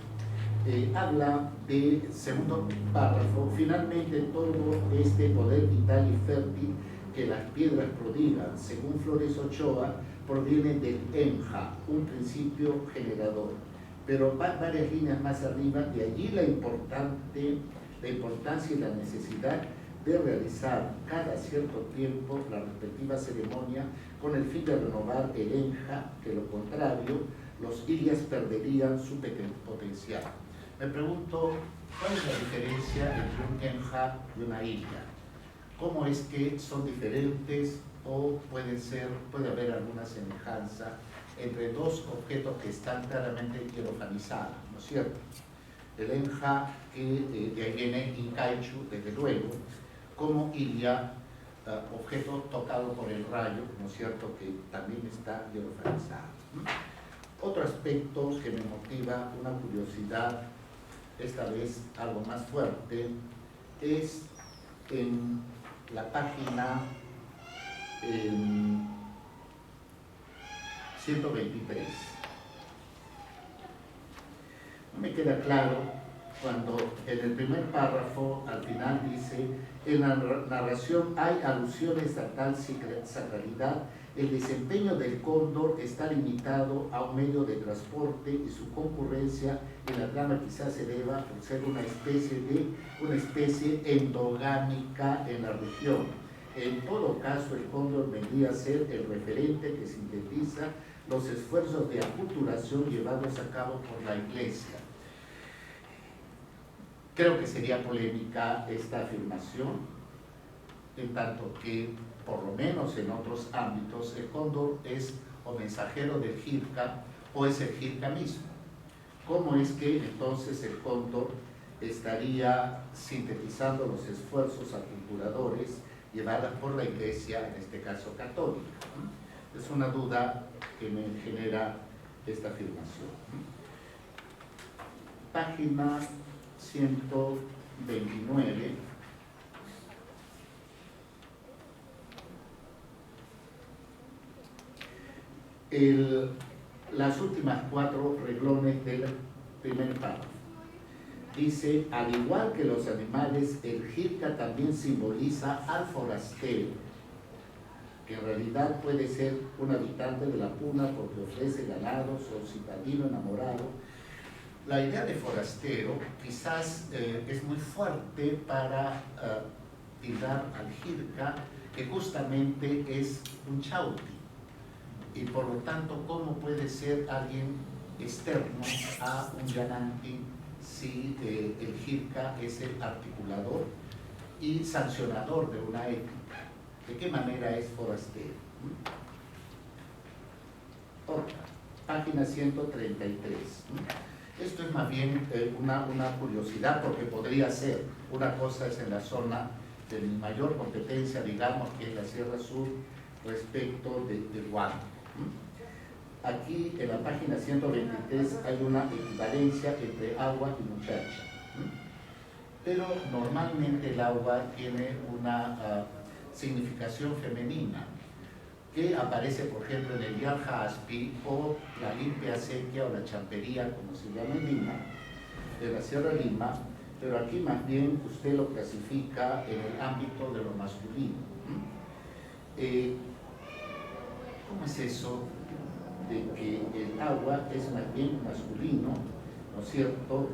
habla del segundo párrafo. Finalmente, todo este poder vital y fértil que las piedras prodigan, según Flores Ochoa, proviene del Enja, un principio generador. Pero varias líneas más arriba, de allí la importancia y la necesidad de realizar cada cierto tiempo la respectiva ceremonia con el fin de renovar el Enja, que lo contrario, los ilias perderían su potencial. Me pregunto, ¿cuál es la diferencia entre un Enja y una ilia? ¿Cómo es que son diferentes o puede haber alguna semejanza entre dos objetos que están claramente hierofanizados, ¿no es cierto? El Enja, que de ahí viene Incaichu, desde luego, como ilia, objeto tocado por el rayo, ¿no es cierto?, que también está hierofanizado. Otro aspecto que me motiva una curiosidad, esta vez algo más fuerte, es en la página 123. No me queda claro cuando en el primer párrafo al final dice: en la narración hay alusiones a tal sacralidad, el desempeño del cóndor está limitado a un medio de transporte y su concurrencia en la trama quizás se deba por ser una especie endogámica en la región. En todo caso, el cóndor vendría a ser el referente que sintetiza los esfuerzos de aculturación llevados a cabo por la Iglesia. Creo que sería polémica esta afirmación, en tanto que, por lo menos en otros ámbitos, el cóndor es o mensajero del Jirca o es el Jirca mismo. ¿Cómo es que entonces el cóndor estaría sintetizando los esfuerzos aculturadores llevadas por la Iglesia, en este caso católica? Es una duda que me genera esta afirmación. Página 129. Las últimas 4 renglones del primer párrafo. Dice: al igual que los animales, el Jirca también simboliza al forastero, que en realidad puede ser un habitante de la puna porque ofrece ganados o citadino enamorado. La idea de forastero quizás es muy fuerte para tildar al Jirca, que justamente es un chauti, y por lo tanto, ¿cómo puede ser alguien externo a un yananti si el Jirca es el articulador y sancionador de una ética. ¿De qué manera es forastero? Otra, página 133. Esto es más bien una curiosidad, porque podría ser, una cosa es en la zona de mi mayor competencia, digamos, que es la Sierra Sur, respecto de Huánuco. Aquí en la página 123 hay una equivalencia entre agua y muchacha. Pero normalmente el agua tiene una significación femenina, que aparece, por ejemplo, en el Yarja Aspi o la limpia sequía o la champería, como se llama en Lima, de la Sierra Lima, pero aquí más bien usted lo clasifica en el ámbito de lo masculino. ¿Cómo es eso de que el agua es más bien masculino, ¿no es cierto?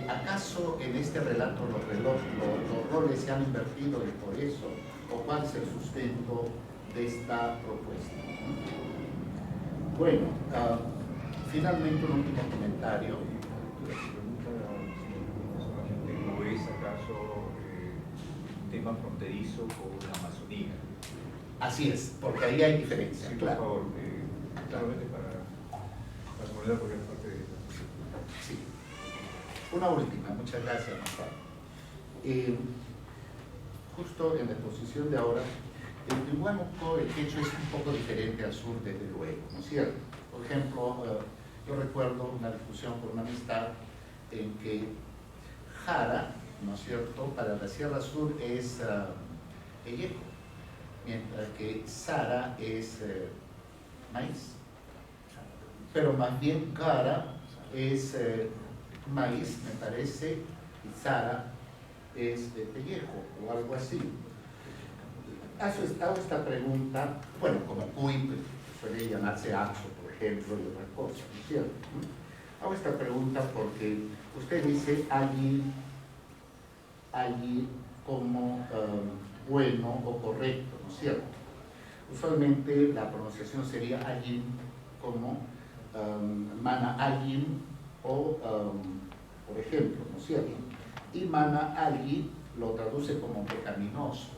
¿Acaso en este relato los roles se han invertido y por eso? ¿O cuál es el sustento de esta propuesta? Bueno, finalmente un último comentario. ¿No es acaso un tema fronterizo con la Amazonía? Así es, porque ahí hay diferencia. Sí, por claro. favor, claramente para moneda porque es parte de esta. Sí. Una última, muchas gracias, Gonzalo. Justo en la exposición de ahora, en Huánuco el hecho es un poco diferente al sur, desde luego, ¿no es cierto? Por ejemplo, yo recuerdo una discusión por una amistad en que Jara, ¿no es cierto?, para la Sierra Sur es pellejo, mientras que Sara es maíz. Pero más bien Cara es maíz, me parece, y Sara es de pellejo o algo así. Hago esta pregunta, bueno, como Cuy suele llamarse Axo, por ejemplo, y otras cosas, ¿no es cierto? Hago esta pregunta porque usted dice allí como bueno o correcto, ¿no es cierto? Usualmente la pronunciación sería allí como mana allí o, por ejemplo, ¿no es cierto? Y mana allí lo traduce como pecaminoso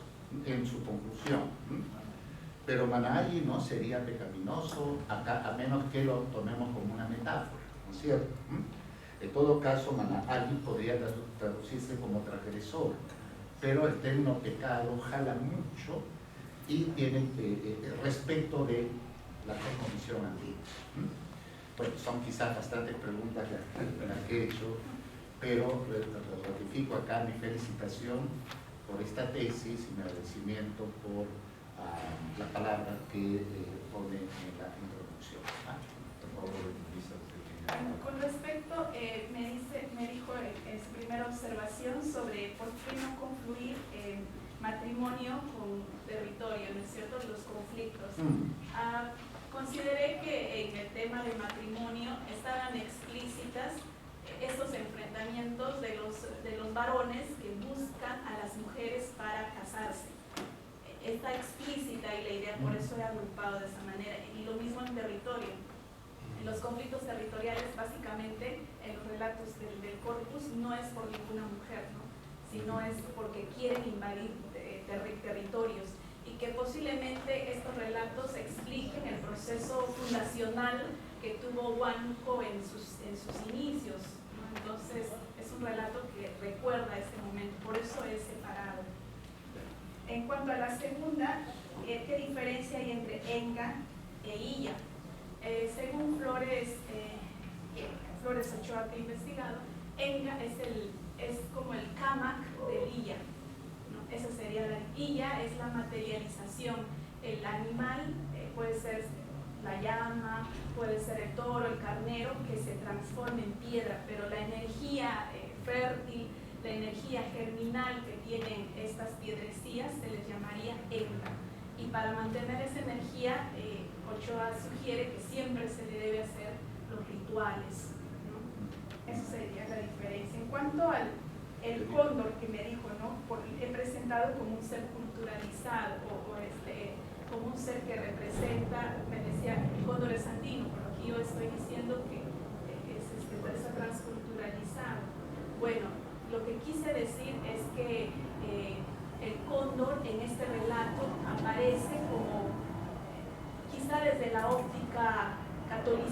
en su conclusión. Pero mana allí no sería pecaminoso acá, a menos que lo tomemos como una metáfora, ¿no es cierto? En todo caso, mana allí podría traducirse como transgresor, pero el término pecado jala mucho y tiene respecto de la cosmovisión antigua. Bueno, son quizás bastantes preguntas las que he hecho, pero ratifico acá mi felicitación por esta tesis y mi agradecimiento por la palabra que pone en la introducción. Por favor, Lisa, Con respecto, me dijo en su primera observación sobre por qué no confluir matrimonio con territorio, ¿no es cierto?, los conflictos. Consideré que en el tema del matrimonio estaban explícitas estos enfrentamientos de los varones que buscan a las mujeres para casarse. Está explícita y la idea, por eso he agrupado de esa manera. Y lo mismo en territorio. En los conflictos territoriales, básicamente, en los relatos del corpus, no es por ninguna mujer, ¿no?, sino es porque quieren invadir territorios. Y que posiblemente estos relatos expliquen el proceso fundacional que tuvo Huánuco en sus inicios, ¿no? Entonces, es un relato que recuerda ese momento, por eso es separado. En cuanto a la segunda, ¿qué diferencia hay entre Enga e Illa? Según Flores Ochoa, que he investigado, Enga es como el Kamak de Illa. Esa sería la Illa, es la materialización. El animal puede ser la llama, puede ser el toro, el carnero, que se transforma en piedra, pero la energía fértil, la energía germinal que tienen estas piedrecillas se les llamaría Enga. Y para mantener esa energía, Ochoa sugiere que siempre se le debe hacer los rituales, ¿no? Esa sería la diferencia. En cuanto al cóndor que me dijo, ¿no?, he presentado como un ser culturalizado como un ser que representa, me decía, el cóndor es andino, pero aquí yo estoy diciendo que es transculturalizado. Bueno, lo que quise decir es que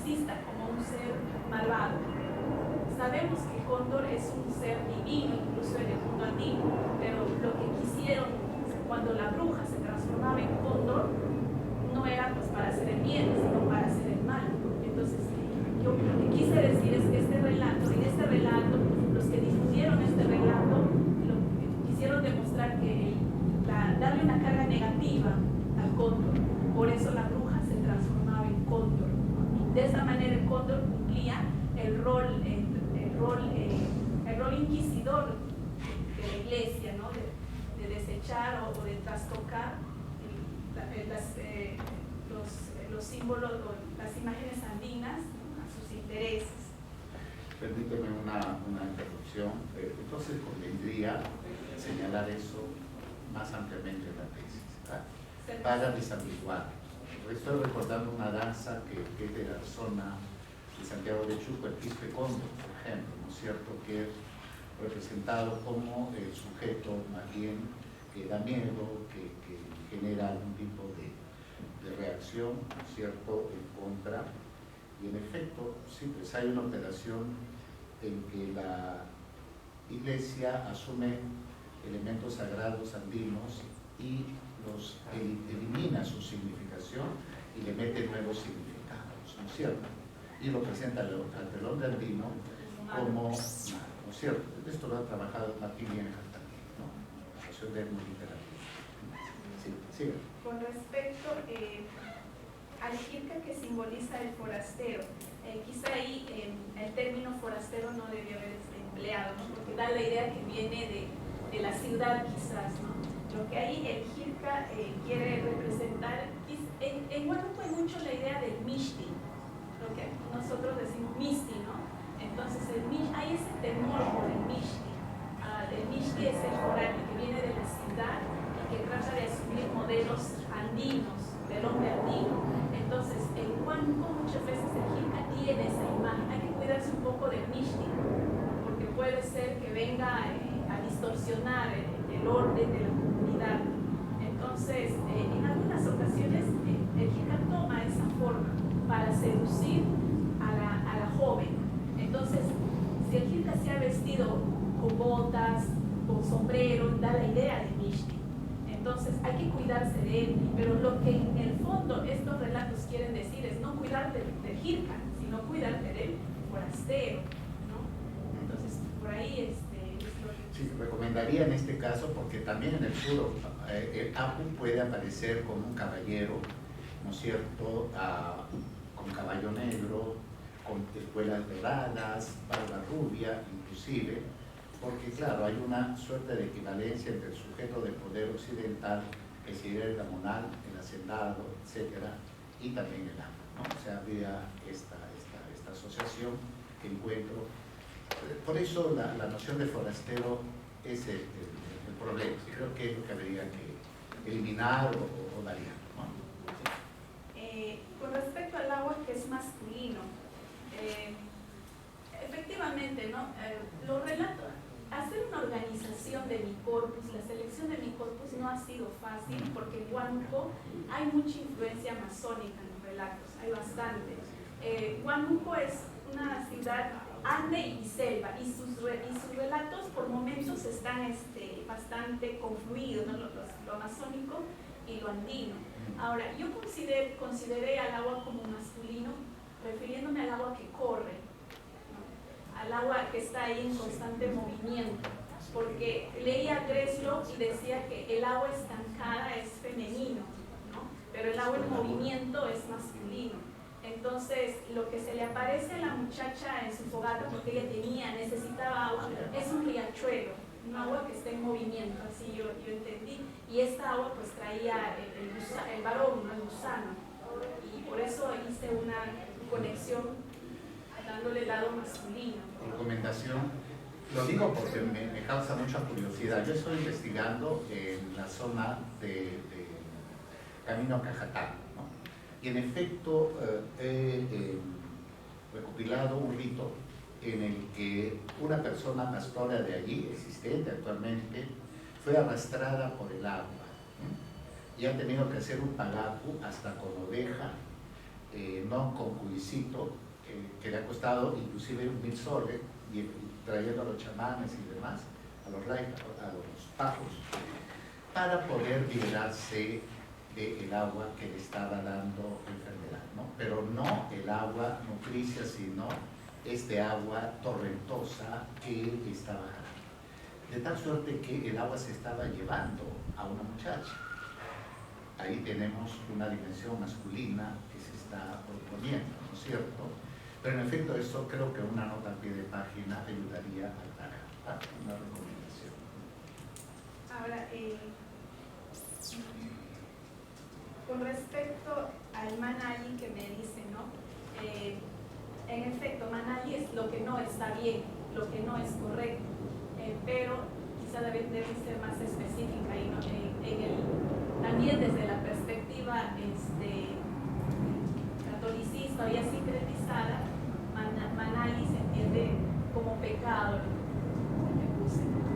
exista como un ser malvado. Sabemos que Cóndor es un ser divino, incluso en el mundo andino, pero lo que quisieron cuando la bruja se transformaba en Cóndor no era pues para hacer el bien, sino para hacer el mal. Entonces, yo lo que quise decir es que en este relato, los que difundieron este relato, quisieron demostrar que darle una carga negativa al Cóndor. Por eso la bruja se transformaba en Cóndor. De esta manera el Cóndor cumplía el rol inquisidor de la iglesia, ¿no? de desechar o de trastocar los símbolos o las imágenes andinas, ¿no? A sus intereses. Permíteme una interrupción. Entonces convendría señalar eso más ampliamente en la tesis, ¿verdad? Para desambiguar. Estoy recordando una danza que es de la zona de Santiago de Chuco, el Quispe Cóndor, por ejemplo, ¿no es cierto?, que es representado como el sujeto más bien que da miedo, que genera algún tipo de reacción, ¿no es cierto?, en contra. Y en efecto, sí, pues hay una operación en que la iglesia asume elementos sagrados andinos y los elimina su significación y le mete nuevos significados, ¿no es cierto? Y lo presenta ante el hombre andino como, ¿no es cierto? Esto lo ha trabajado Martín Lienhardt también, ¿no? La asociación de etnoliteratura. Sí. Con respecto al jirca que simboliza el forastero, quizá ahí el término forastero no debió haber empleado, ¿no? Porque da la idea que viene de la ciudad quizás, ¿no? Lo que ahí el jirca quiere representar, en Huánuco hay mucho la idea del mishti, lo que nosotros decimos misti, ¿no? Entonces hay ese temor por el mishti. El mishti es el foráneo que viene de la ciudad y que trata de asumir modelos andinos, del hombre andino. Entonces, en Huánuco muchas veces el jirca tiene esa imagen. Hay que cuidarse un poco del mishti, porque puede ser que venga a distorsionar el orden de la comunidad. Entonces, en algunas ocasiones el jirca toma esa forma para seducir a la joven. Entonces, si el jirca se ha vestido con botas, con sombrero, da la idea de mishti. Entonces, hay que cuidarse de él, pero lo que en el fondo estos relatos quieren decir es no cuidarte del jirca, sino cuidarte del forastero, ¿no? Entonces, por ahí es lo que... Sí, recomendaría en este caso, porque también en el sur el Apu puede aparecer como un caballero, ¿no es cierto?, con caballo negro, con espuelas doradas, barba rubia, inclusive, porque claro, hay una suerte de equivalencia entre el sujeto de poder occidental, que sería el gamonal, el hacendado, etcétera, y también el Apu, ¿no? O sea, habría esta asociación que encuentro. Por eso la noción de forastero es el problema. Creo que es lo que habría que eliminar o variar, ¿no? Con respecto al agua, que es masculino, efectivamente, ¿no? Los relatos, hacer una organización de mi corpus, la selección de mi corpus no ha sido fácil, porque en Huánuco hay mucha influencia masónica en los relatos, hay bastante. Huánuco es una ciudad ande y selva, y sus relatos por momentos están bastante confluidos, ¿no? Lo amazónico y lo andino. Ahora, yo consideré al agua como masculino, refiriéndome al agua que corre, ¿no? Al agua que está ahí en constante movimiento, porque leía Greslo y decía que el agua estancada es femenino, ¿no? Pero el agua en movimiento es masculino. Entonces, lo que se le aparece a la muchacha en su fogata, porque ella necesitaba agua, es un riachuelo, un agua que está en movimiento, así yo entendí. Y esta agua pues traía el varón, el gusano. Y por eso hice una conexión dándole el lado masculino. Recomendación, lo digo porque me causa mucha curiosidad. Yo estoy investigando en la zona de Camino a Cajatán, ¿no? Y en efecto he recopilado un rito en el que una persona pastora de allí, existente actualmente, fue arrastrada por el agua, ¿no? Y ha tenido que hacer un pagacu hasta con oveja no con cubicito, que le ha costado inclusive 1.000 soles, y trayendo a los chamanes y demás, a los pajos, para poder liberarse del agua que le estaba dando enfermedad, ¿no? Pero no el agua nutricia, sino este agua torrentosa que estaba bajando. De tal suerte que el agua se estaba llevando a una muchacha. Ahí tenemos una dimensión masculina que se está proponiendo, ¿no es cierto? Pero en efecto, eso creo que una nota a pie de página ayudaría a dar una recomendación. Ahora, con respecto al Manali que me dice, ¿no? En efecto, Manali es lo que no está bien, lo que no es correcto, pero quizá debe ser más específica y no, también desde la perspectiva catolicista o ya sincretizada, Manali se entiende como pecado,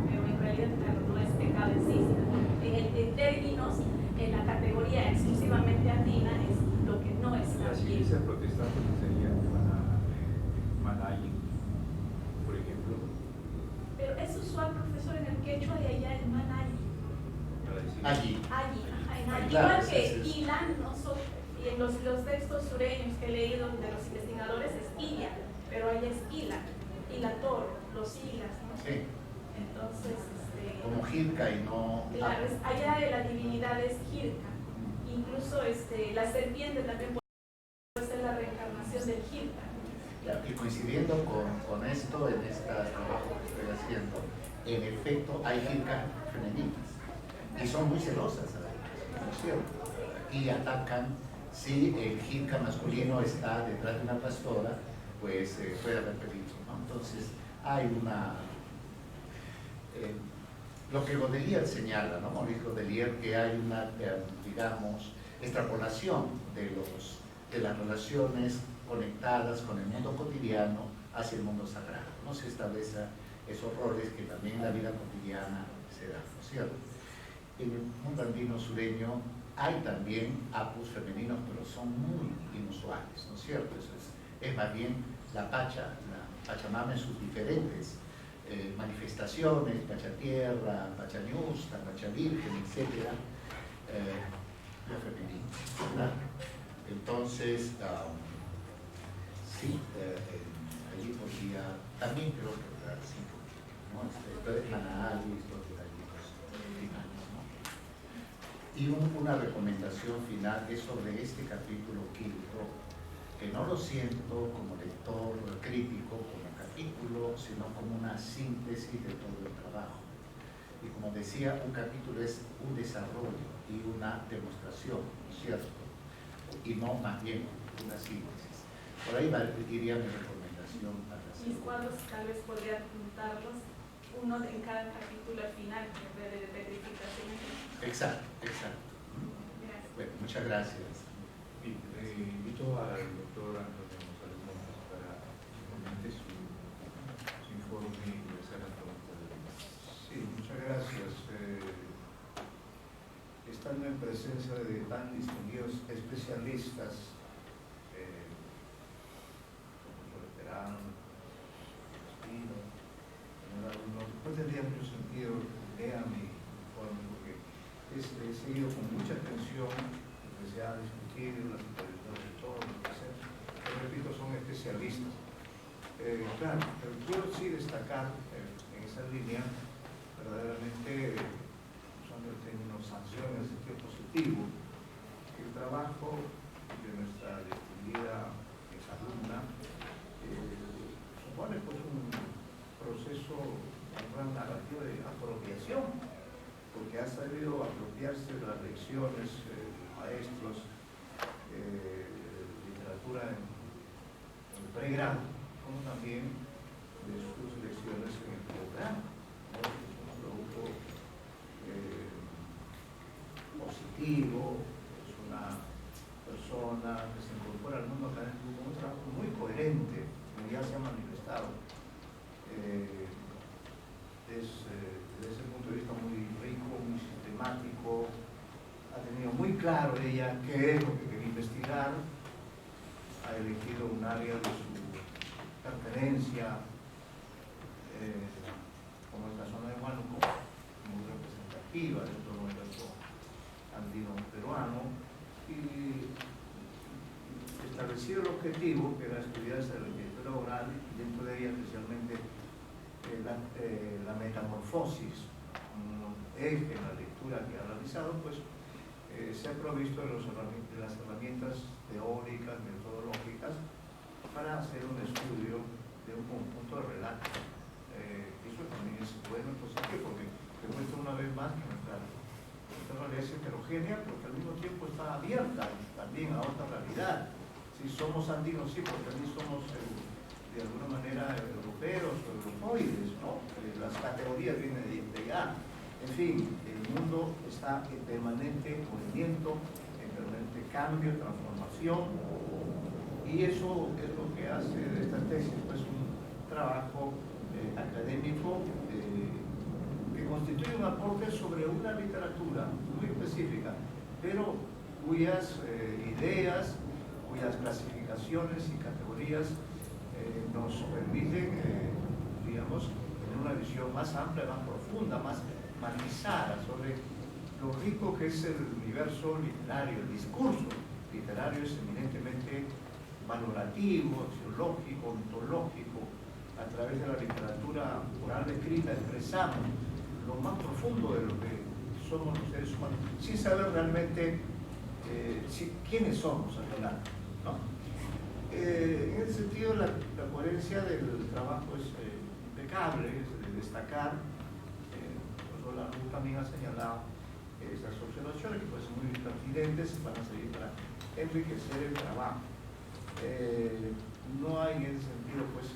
pero en realidad, claro, no es pecado en sí, sino en términos, en la categoría exclusivamente andina, es lo que no está Las bien. iglesias protestantes serían Manali, por ejemplo, Pero es usual, profesor, en el quechua de allá el Manali. para decir Allí. Allí, en allí, Claro, igual que sí, sí. Ilan, ¿no? Y en los textos sureños que he leído de los investigadores es Illa, pero allá es Ila, Ilator, los Ilas, ¿no? Sí, Entonces, como Jirka y no... claro, allá de la divinidad es Jirka. Incluso la serpiente también puede ser la reencarnación del Jirka. Y coincidiendo con esto, en este trabajo que estoy haciendo, en efecto hay Jirkas femeninas y son muy celosas, ¿no es cierto? Y atacan, si el Jirka masculino está detrás de una pastora, pues puede haber peligro, ¿no? Entonces hay una... lo que Godelier señala, ¿no? Maurice Godelier, que hay una, digamos, extrapolación de las relaciones conectadas con el mundo cotidiano hacia el mundo sagrado. No se establecen esos roles que también en la vida cotidiana se dan, ¿no es cierto? En el mundo andino sureño hay también apus femeninos, pero son muy inusuales, ¿no es cierto? Eso es más bien la Pachamama en sus diferentes manifestaciones, Pachatierra, Pachaniusta, Pachavirgen, etc., lo femenino, ¿verdad? Entonces, sí, allí podría, también creo que sí, ¿no? Manali, los detallitos finales, ¿no? Y una recomendación final es sobre este capítulo quinto, que no lo siento como lector crítico, como capítulo, sino como una síntesis de todo el trabajo. Y como decía, un capítulo es un desarrollo y una demostración, ¿no es cierto? Y no más bien una síntesis. Por ahí iría mi recomendación para hacer. Mis cuadros tal vez podría apuntarlos, uno en cada capítulo al final, de petrificación. Exacto, exacto. Gracias. Bueno, muchas gracias. Invito al doctor Antonio González Montes para que comente su informe y hacer la pregunta de Sí, muchas gracias. Estando en presencia de tan distinguidos especialistas, como el veterano, Espino, no tendría mucho sentido que lea mi informe, porque he seguido con mucha atención lo que se ha discutido, las intervenciones de todos, lo que sea. Pero repito, son especialistas. Claro, pero quiero sí destacar en esa línea verdaderamente, usando el término sanción en el sentido positivo, el trabajo de nuestra distinguida exalumna supone pues un proceso, un gran narrativo de apropiación, porque ha sabido apropiarse de las lecciones de maestros de literatura en el pregrado, como también de sus lecciones en el posgrado, ¿no? Es un producto positivo, es una persona que se incorpora al mundo académico con un trabajo muy coherente, como ya se ha manifestado. Desde ese punto de vista muy rico, muy sistemático, ha tenido muy claro ella qué es lo que quería investigar, elegido un área de su pertenencia, como es la zona de Huánuco, muy representativa de todo el resto andino peruano, y establecido el objetivo, que era estudiar esa arquitectura oral, y dentro de ella especialmente la metamorfosis, un eje en la lectura que ha realizado, pues se ha provisto de las herramientas teóricas, metodológicas, para hacer un estudio de un conjunto de relatos. Eso también es bueno, positivo, porque demuestra una vez más que nuestra realidad es heterogénea, pero que al mismo tiempo está abierta también a otra realidad. Si somos andinos, sí, porque también somos de alguna manera europeos o europoides, ¿no? Las categorías vienen de allá. En fin, el mundo está en permanente movimiento, en permanente cambio, transformación, y eso es lo que hace de esta tesis pues un trabajo académico que constituye un aporte sobre una literatura muy específica, pero cuyas ideas, cuyas clasificaciones y categorías nos permiten, digamos, tener una visión más amplia, más profunda, más matizada sobre lo rico que es el universo literario. El discurso literario es eminentemente valorativo, axiológico, ontológico. A través de la literatura oral escrita expresamos lo más profundo de lo que somos los seres humanos, sin saber realmente quiénes somos al final, ¿no? En ese sentido, la coherencia del trabajo es impecable, es de destacar. La RU también ha señalado esas observaciones que pues, son muy pertinentes y van a servir para enriquecer el trabajo. No hay en ese sentido pues,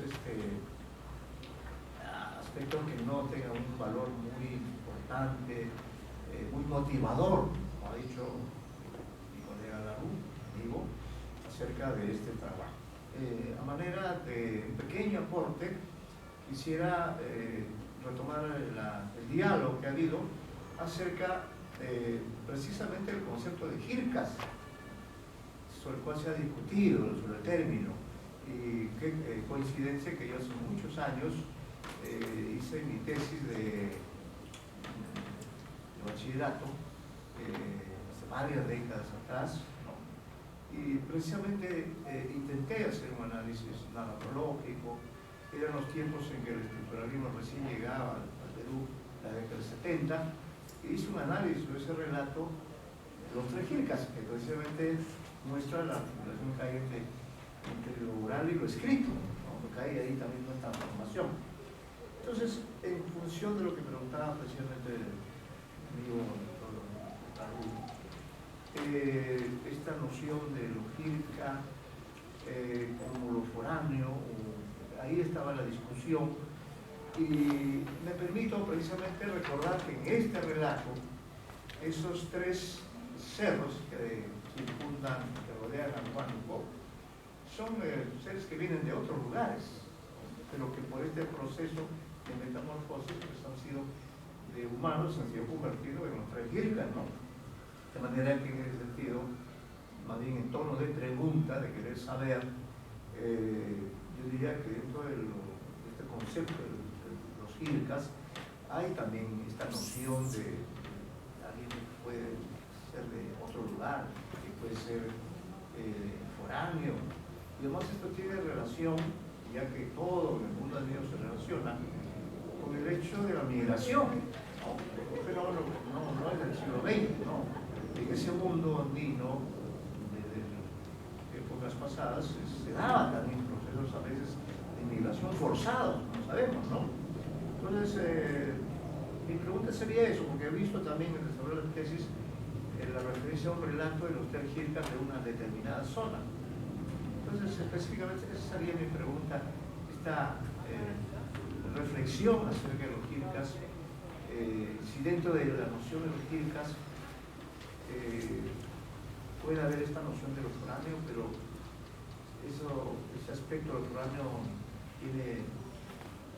aspecto que no tenga un valor muy importante, muy motivador, como ha dicho mi colega Larú, amigo, acerca de este trabajo. A manera de un pequeño aporte, quisiera retomar el diálogo que ha habido acerca precisamente del concepto de jircas, sobre el cual se ha discutido, sobre el término, y qué coincidencia que yo hace muchos años hice mi tesis de bachillerato, hace varias décadas atrás, ¿no? Y precisamente intenté hacer un análisis narratológico. Eran los tiempos en que el estructuralismo recién llegaba al Perú, la década del 70, y hice un análisis de ese relato, los tres jircas, que precisamente muestra la articulación que hay entre lo oral y lo escrito, ¿no? Porque hay ahí también nuestra formación. Entonces, en función de lo que preguntaba precisamente el amigo Larú, esta noción de lo jirca como lo foráneo, ahí estaba la discusión, y me permito precisamente recordar que en este relato esos tres cerros que circundan, que rodean a Huánuco, son seres que vienen de otros lugares, pero que por este proceso de metamorfosis pues, han sido de humanos, han sido convertidos en los tres jircas, ¿no? De manera que en ese sentido, más bien en tono de pregunta, de querer saber, yo diría que dentro de este concepto de los jircas hay también esta noción de alguien que puede ser de otro lugar, que puede ser foráneo, y además esto tiene relación, ya que todo en el mundo andino se relaciona con el hecho de la migración, ¿no? Un fenómeno no es del siglo XX, ¿no? En ese mundo andino desde épocas pasadas se daban también procesos a veces de migración forzados, como sabemos, ¿no? Entonces, mi pregunta sería eso, porque he visto también en el desarrollo de la tesis la referencia a un relato de los tres jircas de una determinada zona. Entonces, específicamente, esa sería mi pregunta, esta reflexión acerca de los jircas, si dentro de la noción de los jircas puede haber esta noción de lo foráneo, pero ese aspecto de lo foráneo tiene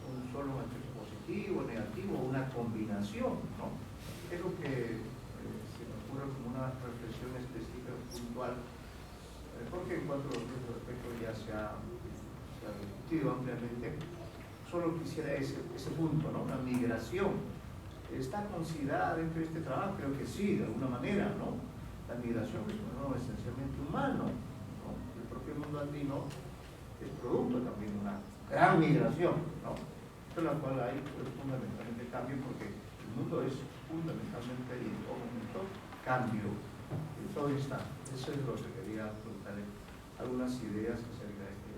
un solo aspecto positivo, negativo, una combinación, ¿no? Es lo que se me ocurre como una reflexión específica, puntual, porque en cuanto a este aspecto ya se ha discutido ampliamente. Solo quisiera ese punto, ¿no? La migración está considerada dentro de este trabajo, creo que sí, de alguna manera, ¿no? La migración es un fenómeno esencialmente humano, ¿no? El propio mundo andino es producto también de una gran migración, ¿no? Por la cual hay pues, fundamentalmente cambio, porque el mundo es fundamentalmente y en todo momento cambio, en todo instante. Eso es lo que quería preguntarle, algunas ideas acerca de este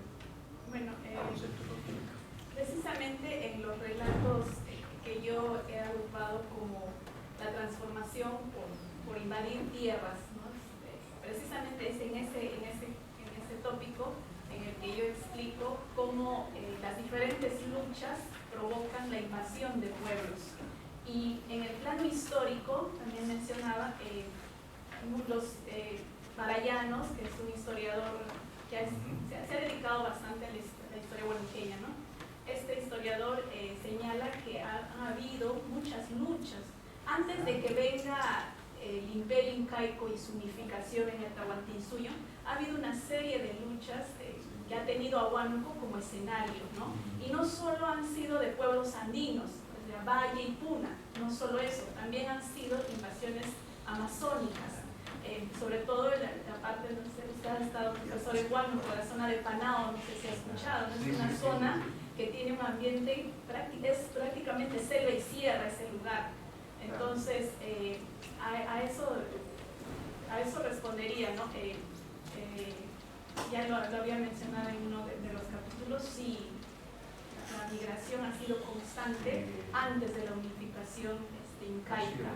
concepto. Precisamente en los relatos que yo he agrupado como la transformación por invadir tierras, ¿no? Precisamente es en ese tópico en el que yo explico cómo las diferentes luchas provocan la invasión de pueblos. Y en el plano histórico, también mencionaba los Marallanos, que es un historiador que se ha dedicado bastante a la historia huanqueña, ¿no? Este historiador señala que ha habido muchas luchas. Antes de que venga el imperio incaico y su unificación en el Tahuantinsuyo, ha habido una serie de luchas que ha tenido a Huánuco como escenario, ¿no? Y no solo han sido de pueblos andinos, de Valle y Puna, no solo eso, también han sido invasiones amazónicas. Sobre todo en la parte, no sé, usted ha estado, profesor, en Huánuco, la zona de Panao, no sé si ha escuchado, ¿no? Es una zona que tiene un ambiente, es prácticamente selva y sierra ese lugar. Entonces, a eso respondería, ¿no? Ya lo había mencionado en uno de los capítulos, sí, la migración ha sido constante antes de la unificación incaica.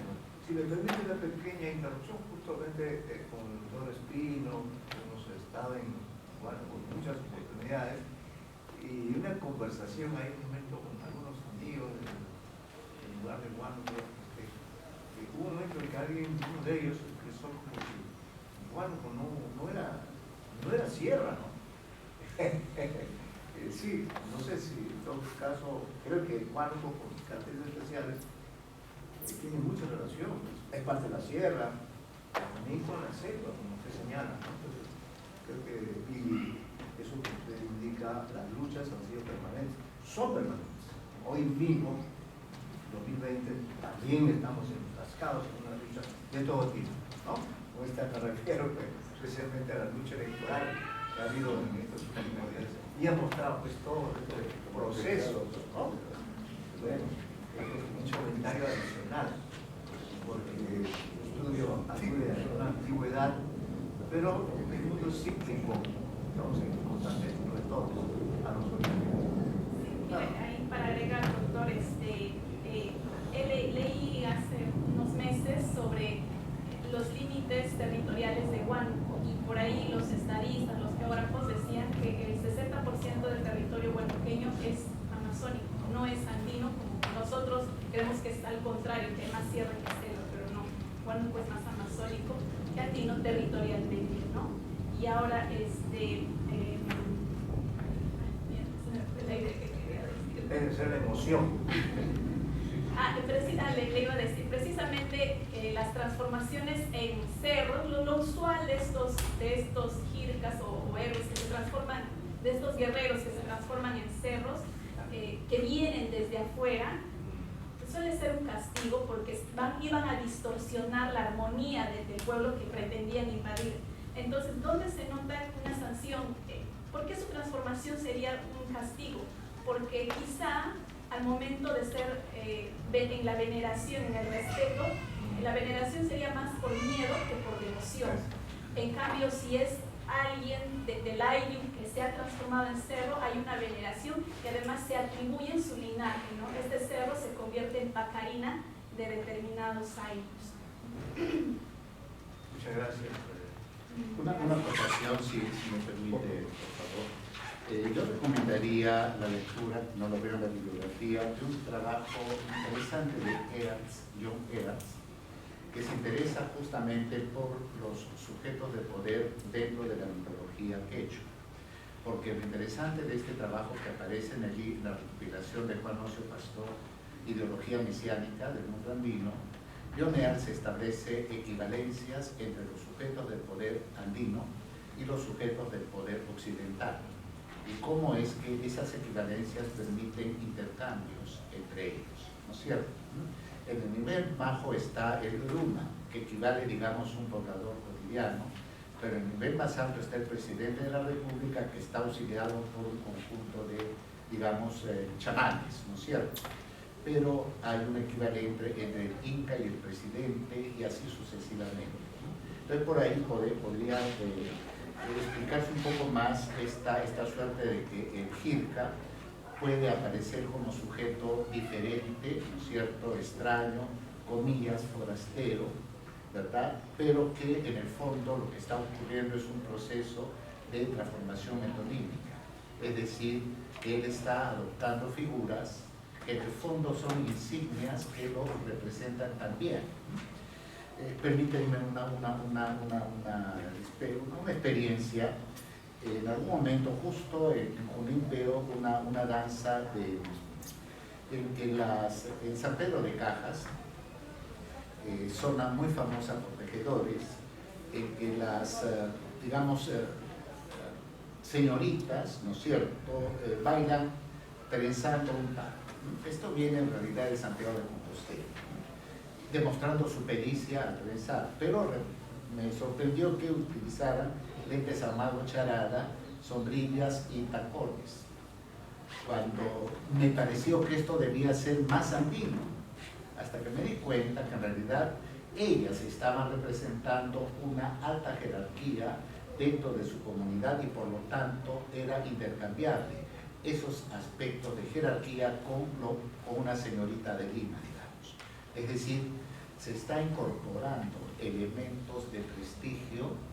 Si me permite una pequeña interrupción, justamente con el doctor Espino, hemos estado en muchas oportunidades, y una conversación ahí un momento con algunos amigos del lugar de Huánuco, hubo un momento en que uno de ellos expresó como que Huánuco no era sierra, ¿no? Sí, no sé si en todo caso, creo que Huánuco con sus características especiales tiene mucha relación, es parte de la sierra, también con la selva, como usted señala, ¿no? Entonces, creo que eso que usted indica, las luchas han sido permanentes, son permanentes. Hoy mismo, 2020, también estamos enfrascados en una lucha de todo tipo, ¿no? Con esta me refiero especialmente a la lucha electoral que ha habido en estos últimos días y ha mostrado pues todo este proceso, ¿no? Bueno, un comentario adicional, porque el estudio acude a una antigüedad, pero el mundo es cíclico, estamos en constante retorno a los orígenes. Ahí para agregar, doctor, leí hace unos meses sobre los límites territoriales de Huánuco y por ahí los estadistas, los geógrafos decían que el 60% del territorio huánuqueño es amazónico, no es andino como nosotros creemos que es al contrario, que hay más sierra que selva, pero no, Huánuco es más amazónico que andino territorialmente, ¿no? Y ahora Debe ser la emoción. Le iba a decir, precisamente las transformaciones en cerros, lo usual de estos jircas o héroes que se transforman, de estos guerreros que se transforman en cerros, que vienen desde afuera, suele ser un castigo porque iban a distorsionar la armonía del pueblo que pretendían invadir. Entonces, ¿dónde se nota una sanción? ¿Por qué su transformación sería un castigo? Porque quizá al momento de ser en la veneración, en el respeto, la veneración sería más por miedo que por devoción. En cambio, si es alguien del Ayllus que se ha transformado en cerro, hay una veneración que además se atribuye en su linaje, ¿no? Este cerro se convierte en pacarina de determinados Ayllus. Muchas gracias. Una acotación, si me permite, por favor. Yo recomendaría la lectura, no lo veo en la bibliografía, de un trabajo interesante de John Eratz, que se interesa justamente por los sujetos de poder dentro de la mitología quechua. Porque lo interesante de este trabajo que aparece allí en la recopilación de Juan Ocio Pastor, Ideología Mesiánica del Mundo Andino, John Eratz establece equivalencias entre los sujetos del poder andino y los sujetos del poder occidental, y cómo es que esas equivalencias permiten intercambios entre ellos, ¿no es cierto? En el nivel bajo está el Luma, que equivale, digamos, a un poblador cotidiano, pero en el nivel más alto está el presidente de la República, que está auxiliado por un conjunto de, digamos, chamanes, ¿no es cierto? Pero hay un equivalente entre el Inca y el presidente, y así sucesivamente, ¿no? Entonces, por ahí podría explicarse un poco más esta suerte de que el Jirca puede aparecer como sujeto diferente, ¿no es cierto?, extraño, comillas, forastero, ¿verdad? Pero que en el fondo lo que está ocurriendo es un proceso de transformación metonímica, es decir, que él está adoptando figuras que en el fondo son insignias que lo representan también. Permítanme una experiencia. En algún momento, justo en Junín, veo una danza en San Pedro de Cajas, zona muy famosa por tejedores, en que las, digamos, señoritas, ¿no es cierto?, bailan trenzando un par. Esto viene en realidad de Santiago de Compostela, demostrando su pericia al trenzar, pero me sorprendió que utilizaran lentes armado charada, sombrillas y tacones, cuando me pareció que esto debía ser más andino, hasta que me di cuenta que en realidad ellas estaban representando una alta jerarquía dentro de su comunidad y por lo tanto era intercambiable esos aspectos de jerarquía con una señorita de Lima, digamos. Es decir, se está incorporando elementos de prestigio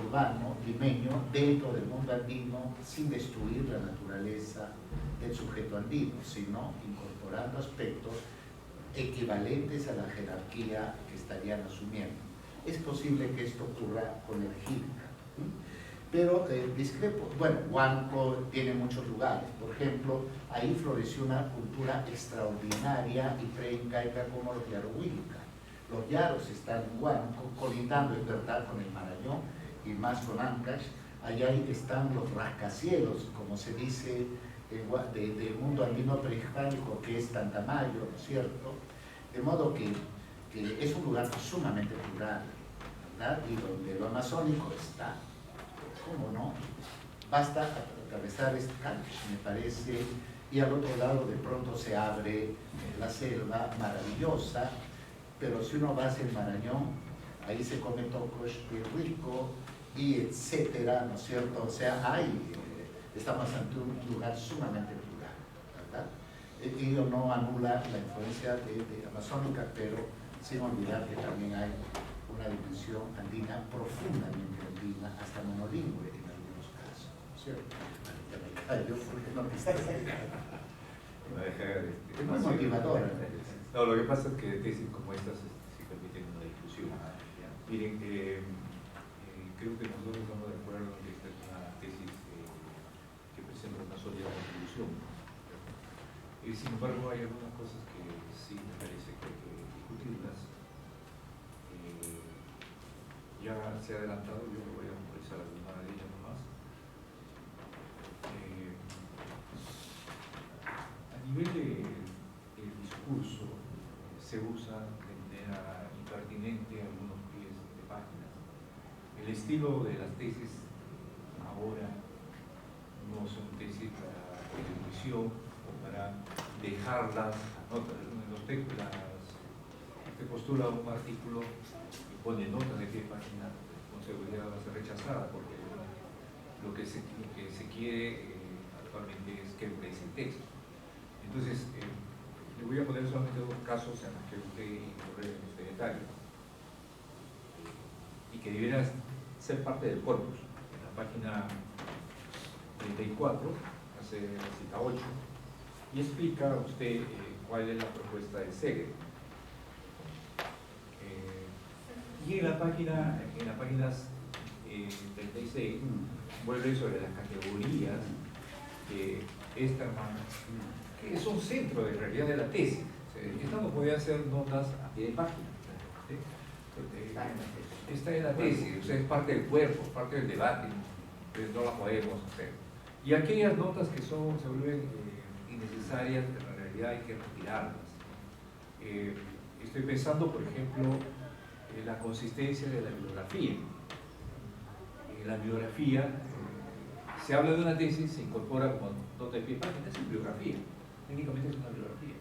urbano, limeño, dentro del mundo andino, sin destruir la naturaleza del sujeto andino, sino incorporando aspectos equivalentes a la jerarquía que estarían asumiendo. Es posible que esto ocurra con el Jirca, pero discrepo. Bueno, Huanco tiene muchos lugares. Por ejemplo, ahí floreció una cultura extraordinaria y preincaica como los Yarohuilca. Los Yaros están en Huanco, colindando, es verdad, con el Marañón y más con Ancash. Allá están los rascacielos, como se dice del mundo andino prehispánico, que es Tantamayo, ¿no es cierto? De modo que es un lugar sumamente plural, ¿verdad? Y donde lo amazónico está, ¿cómo no? Basta atravesar este Calch, me parece, y al otro lado de pronto se abre la selva maravillosa, pero si uno va hacia el Marañón, ahí se come tocos y rico, y etcétera, ¿no es cierto? O sea, estamos ante un lugar sumamente plural, ¿verdad? Ello no anula la influencia de amazónica, pero sin olvidar que también hay una dimensión andina, profundamente andina, hasta monolingüe en algunos casos, ¿no es cierto? Yo porque no me está es muy motivadora. No, lo que pasa es que tesis como estas sí permiten una discusión. Miren, creo que nosotros estamos de acuerdo en que esta es una tesis que presenta una sólida contribución. Sin embargo, hay algunas cosas que sí me parece que hay que discutirlas. Ya se ha adelantado, yo me voy a analizar alguna de ellas nomás. A nivel del discurso, se usa de manera impertinente algunos pies de páginas. El estilo de las tesis ahora no son tesis para contribución o para dejarlas a notas. Los textos, se postula un artículo y pone notas de pie de página, con seguridad va a ser rechazada porque lo que se quiere actualmente es que ese texto. Entonces, le voy a poner solamente dos casos en los que usted incurre en este detalle y que deberían ser parte del corpus. En la página 34 hace la cita 8 y explica a usted cuál es la propuesta de Segre. Y en las páginas 36 vuelve sobre las categorías que que son centro de realidad de la tesis. Estas no podían ser notas a pie de página, ¿sí? está en la tesis, o sea, es parte del cuerpo, parte del debate, entonces no la podemos hacer. Y aquellas notas que se vuelven innecesarias, en realidad hay que retirarlas. Estoy pensando, por ejemplo, en la consistencia de la bibliografía. En la bibliografía se habla de una tesis, se incorpora como nota de pie de página, es bibliografía, técnicamente es una bibliografía.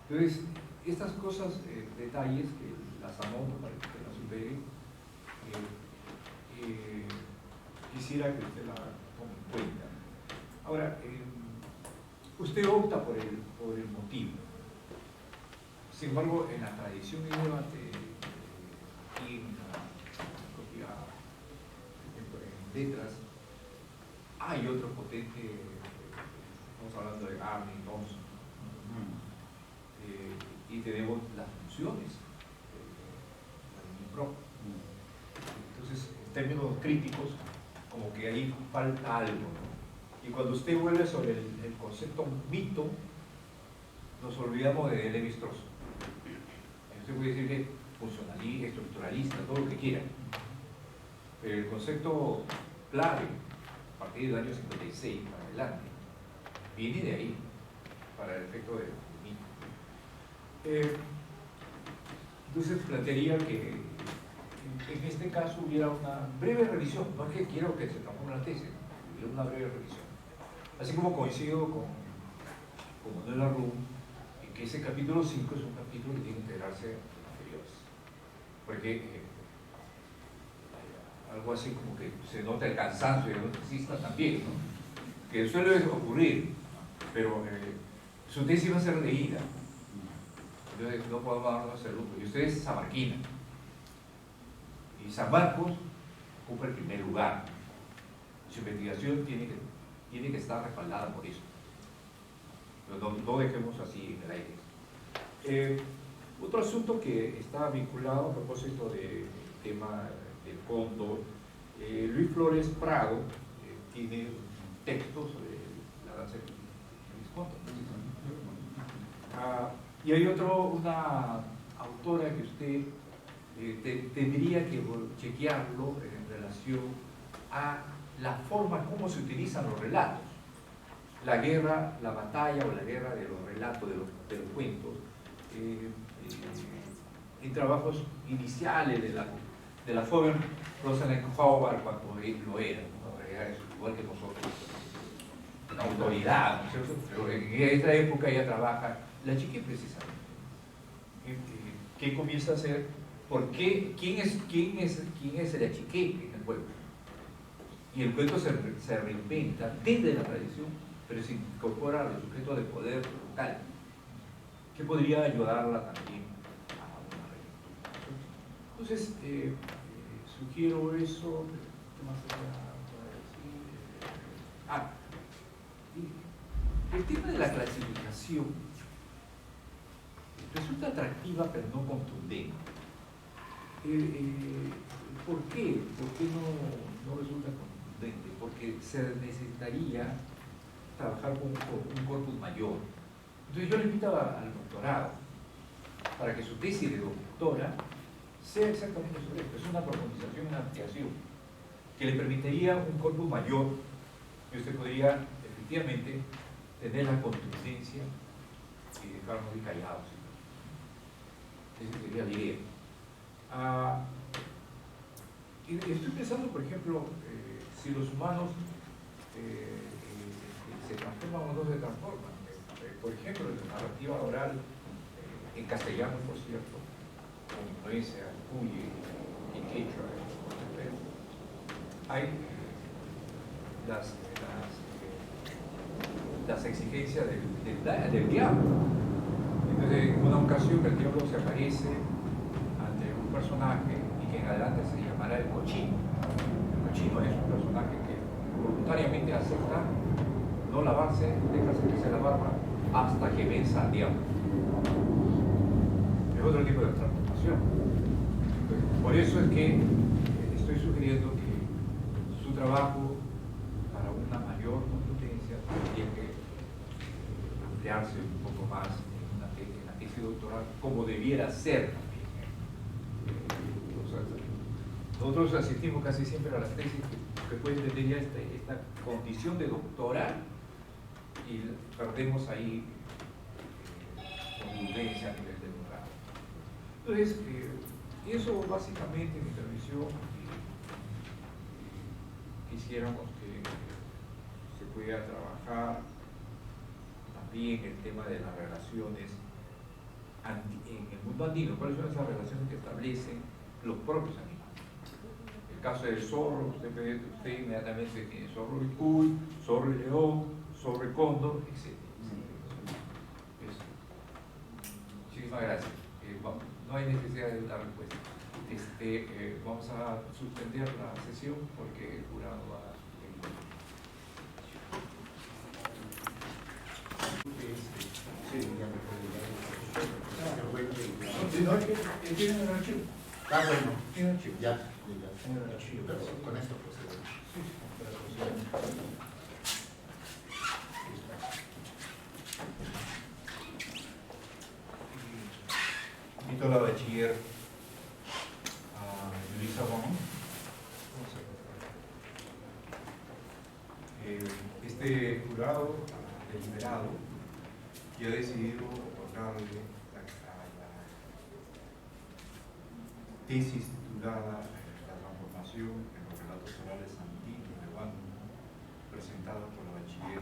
Entonces, estas cosas, detalles que las anoto para que usted las supere, quisiera que usted la tome en cuenta. Ahora, usted opta por el motivo. Sin embargo, en la tradición y debate y en la propia en letras, hay otro potente, estamos hablando de Arne, Thompson, y tenemos las funciones del MIPRO. Entonces, en términos críticos, como que ahí falta algo, ¿no? Y cuando usted vuelve sobre el concepto mito, nos olvidamos de Levi-Strauss. Usted puede decir que funcionalista, estructuralista, todo lo que quiera, pero el concepto clave, a partir del año 56 para adelante, viene de ahí, para el efecto del mito. Entonces plantearía que en este caso hubiera una breve revisión, no es que quiero que se transforme una tesis, hubiera una breve revisión. Así como coincido con Manuel Arrum, en que ese capítulo 5 es un capítulo que tiene que integrarse a los anteriores. Porque algo así como que se nota el cansancio de los taxistas también, ¿no? Que suele ocurrir, pero su tesis va a ser leída. Entonces no podemos darnos el lujo. Y usted es samarquina. Y San Marcos ocupa el primer lugar. Su investigación tiene que estar respaldada por eso. Pero no dejemos así en el aire. Otro asunto que está vinculado a propósito del tema del cóndor, Luis Flores Prado tiene un texto sobre la danza de Luis Cóndor. Y hay una autora que usted tendría que chequearlo en relación a la forma como se utilizan los relatos. La guerra, la batalla o la guerra de los relatos, de los cuentos, en trabajos iniciales de la joven Rosalind Howard cuando lo era, ¿no? En realidad es igual que nosotros, una autoridad, ¿no es cierto? Pero en esta época ella trabaja, la chica precisamente. ¿Qué comienza a hacer? ¿Por qué? ¿Quién es el achique en el pueblo? Y el cuento se reinventa desde la tradición, pero se incorpora al sujeto de poder local, que podría ayudarla también a una relectura. Entonces, sugiero eso. ¿Qué más decir? El tema de la clasificación resulta atractiva, pero no contundente. ¿Por qué? ¿Por qué no resulta contundente? Porque se necesitaría trabajar con un corpus mayor. Entonces yo le invito al doctorado para que su tesis de doctora sea exactamente sobre esto. Es una profundización, una ampliación que le permitiría un corpus mayor y usted podría efectivamente tener la contundencia y dejarnos de callados. Esa sería la idea. Y estoy pensando, por ejemplo, si los humanos se transforman o no se transforman. Por ejemplo, en la narrativa oral, en castellano, por cierto, con influencia, Cuyi y quechua, hay las exigencias del diablo. Entonces, en una ocasión el diablo se aparece ante un personaje y que en adelante se llamará el cochino. El cochino es un personaje que voluntariamente acepta no lavarse, deja secarse la barba hasta que venza al diablo. Es otro tipo de transformación. Entonces, por eso es que estoy sugiriendo que su trabajo para una mayor contundencia tendría que ampliarse un poco más en la tesis doctoral, como debiera ser también. nosotros asistimos casi siempre a las tesis que pueden tener ya esta condición de doctoral y perdemos ahí convivencia a nivel de doctorado. Entonces, eso básicamente en mi intervención quisiéramos que se pudiera trabajar también el tema de las relaciones en el mundo andino. ¿Cuáles son esas relaciones que establecen los propios animales? El caso del zorro, usted inmediatamente tiene zorro y cuy, zorro y león, zorro y cóndor, etc. Muchísimas gracias. No hay necesidad de dar respuesta. Vamos a suspender la sesión porque el jurado va a... Sí, ya me puedo ¿Tienen el archivo? Ah, bueno, ¿Tienen el archivo? ya. Pero con esto procedemos. Invito a la bachiller Luisa Ramón. Este jurado deliberado ya ha decidido otorgarle la tesis titulada La transformación en los relatos orales andinos de Guándano, presentada por la bachiller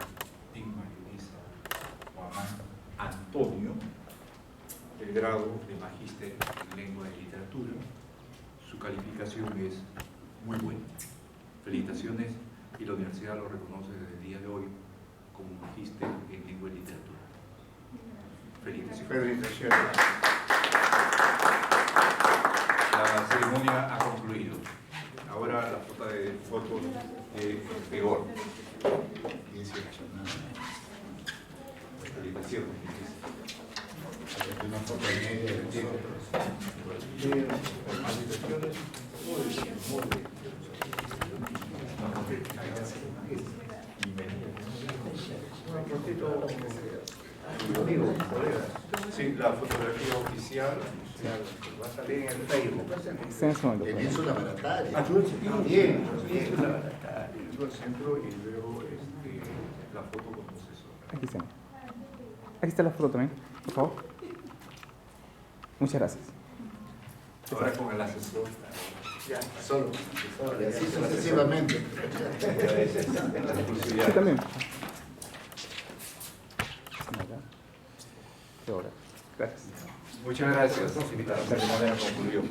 Digma Yulisa Guamán Antonio, del grado de Magíster en Lengua y Literatura. Su calificación es muy buena. Felicitaciones, y la universidad lo reconoce desde el día de hoy como Magíster en Lengua y Literatura. Felicitaciones. Felicitaciones. La ceremonia ha concluido. Ahora la foto de rigor. 18, nada. Felicitaciones. Una foto en medio de nosotros. Felicitaciones. Muy bien, muy bien. Amigos, colegas, Sí, la fotografía oficial. va a salir en el Facebook. Él hizo la barataria. Bien, Esta es la al centro y luego la foto con proceso. Aquí está. Aquí está la foto también, por favor. Muchas gracias. Ahora con el asesor. Ya, Solo. Y así sucesivamente. En la exclusividad. Sí, también. Qué hora. Gracias. Muchas gracias. La ceremonia concluyó.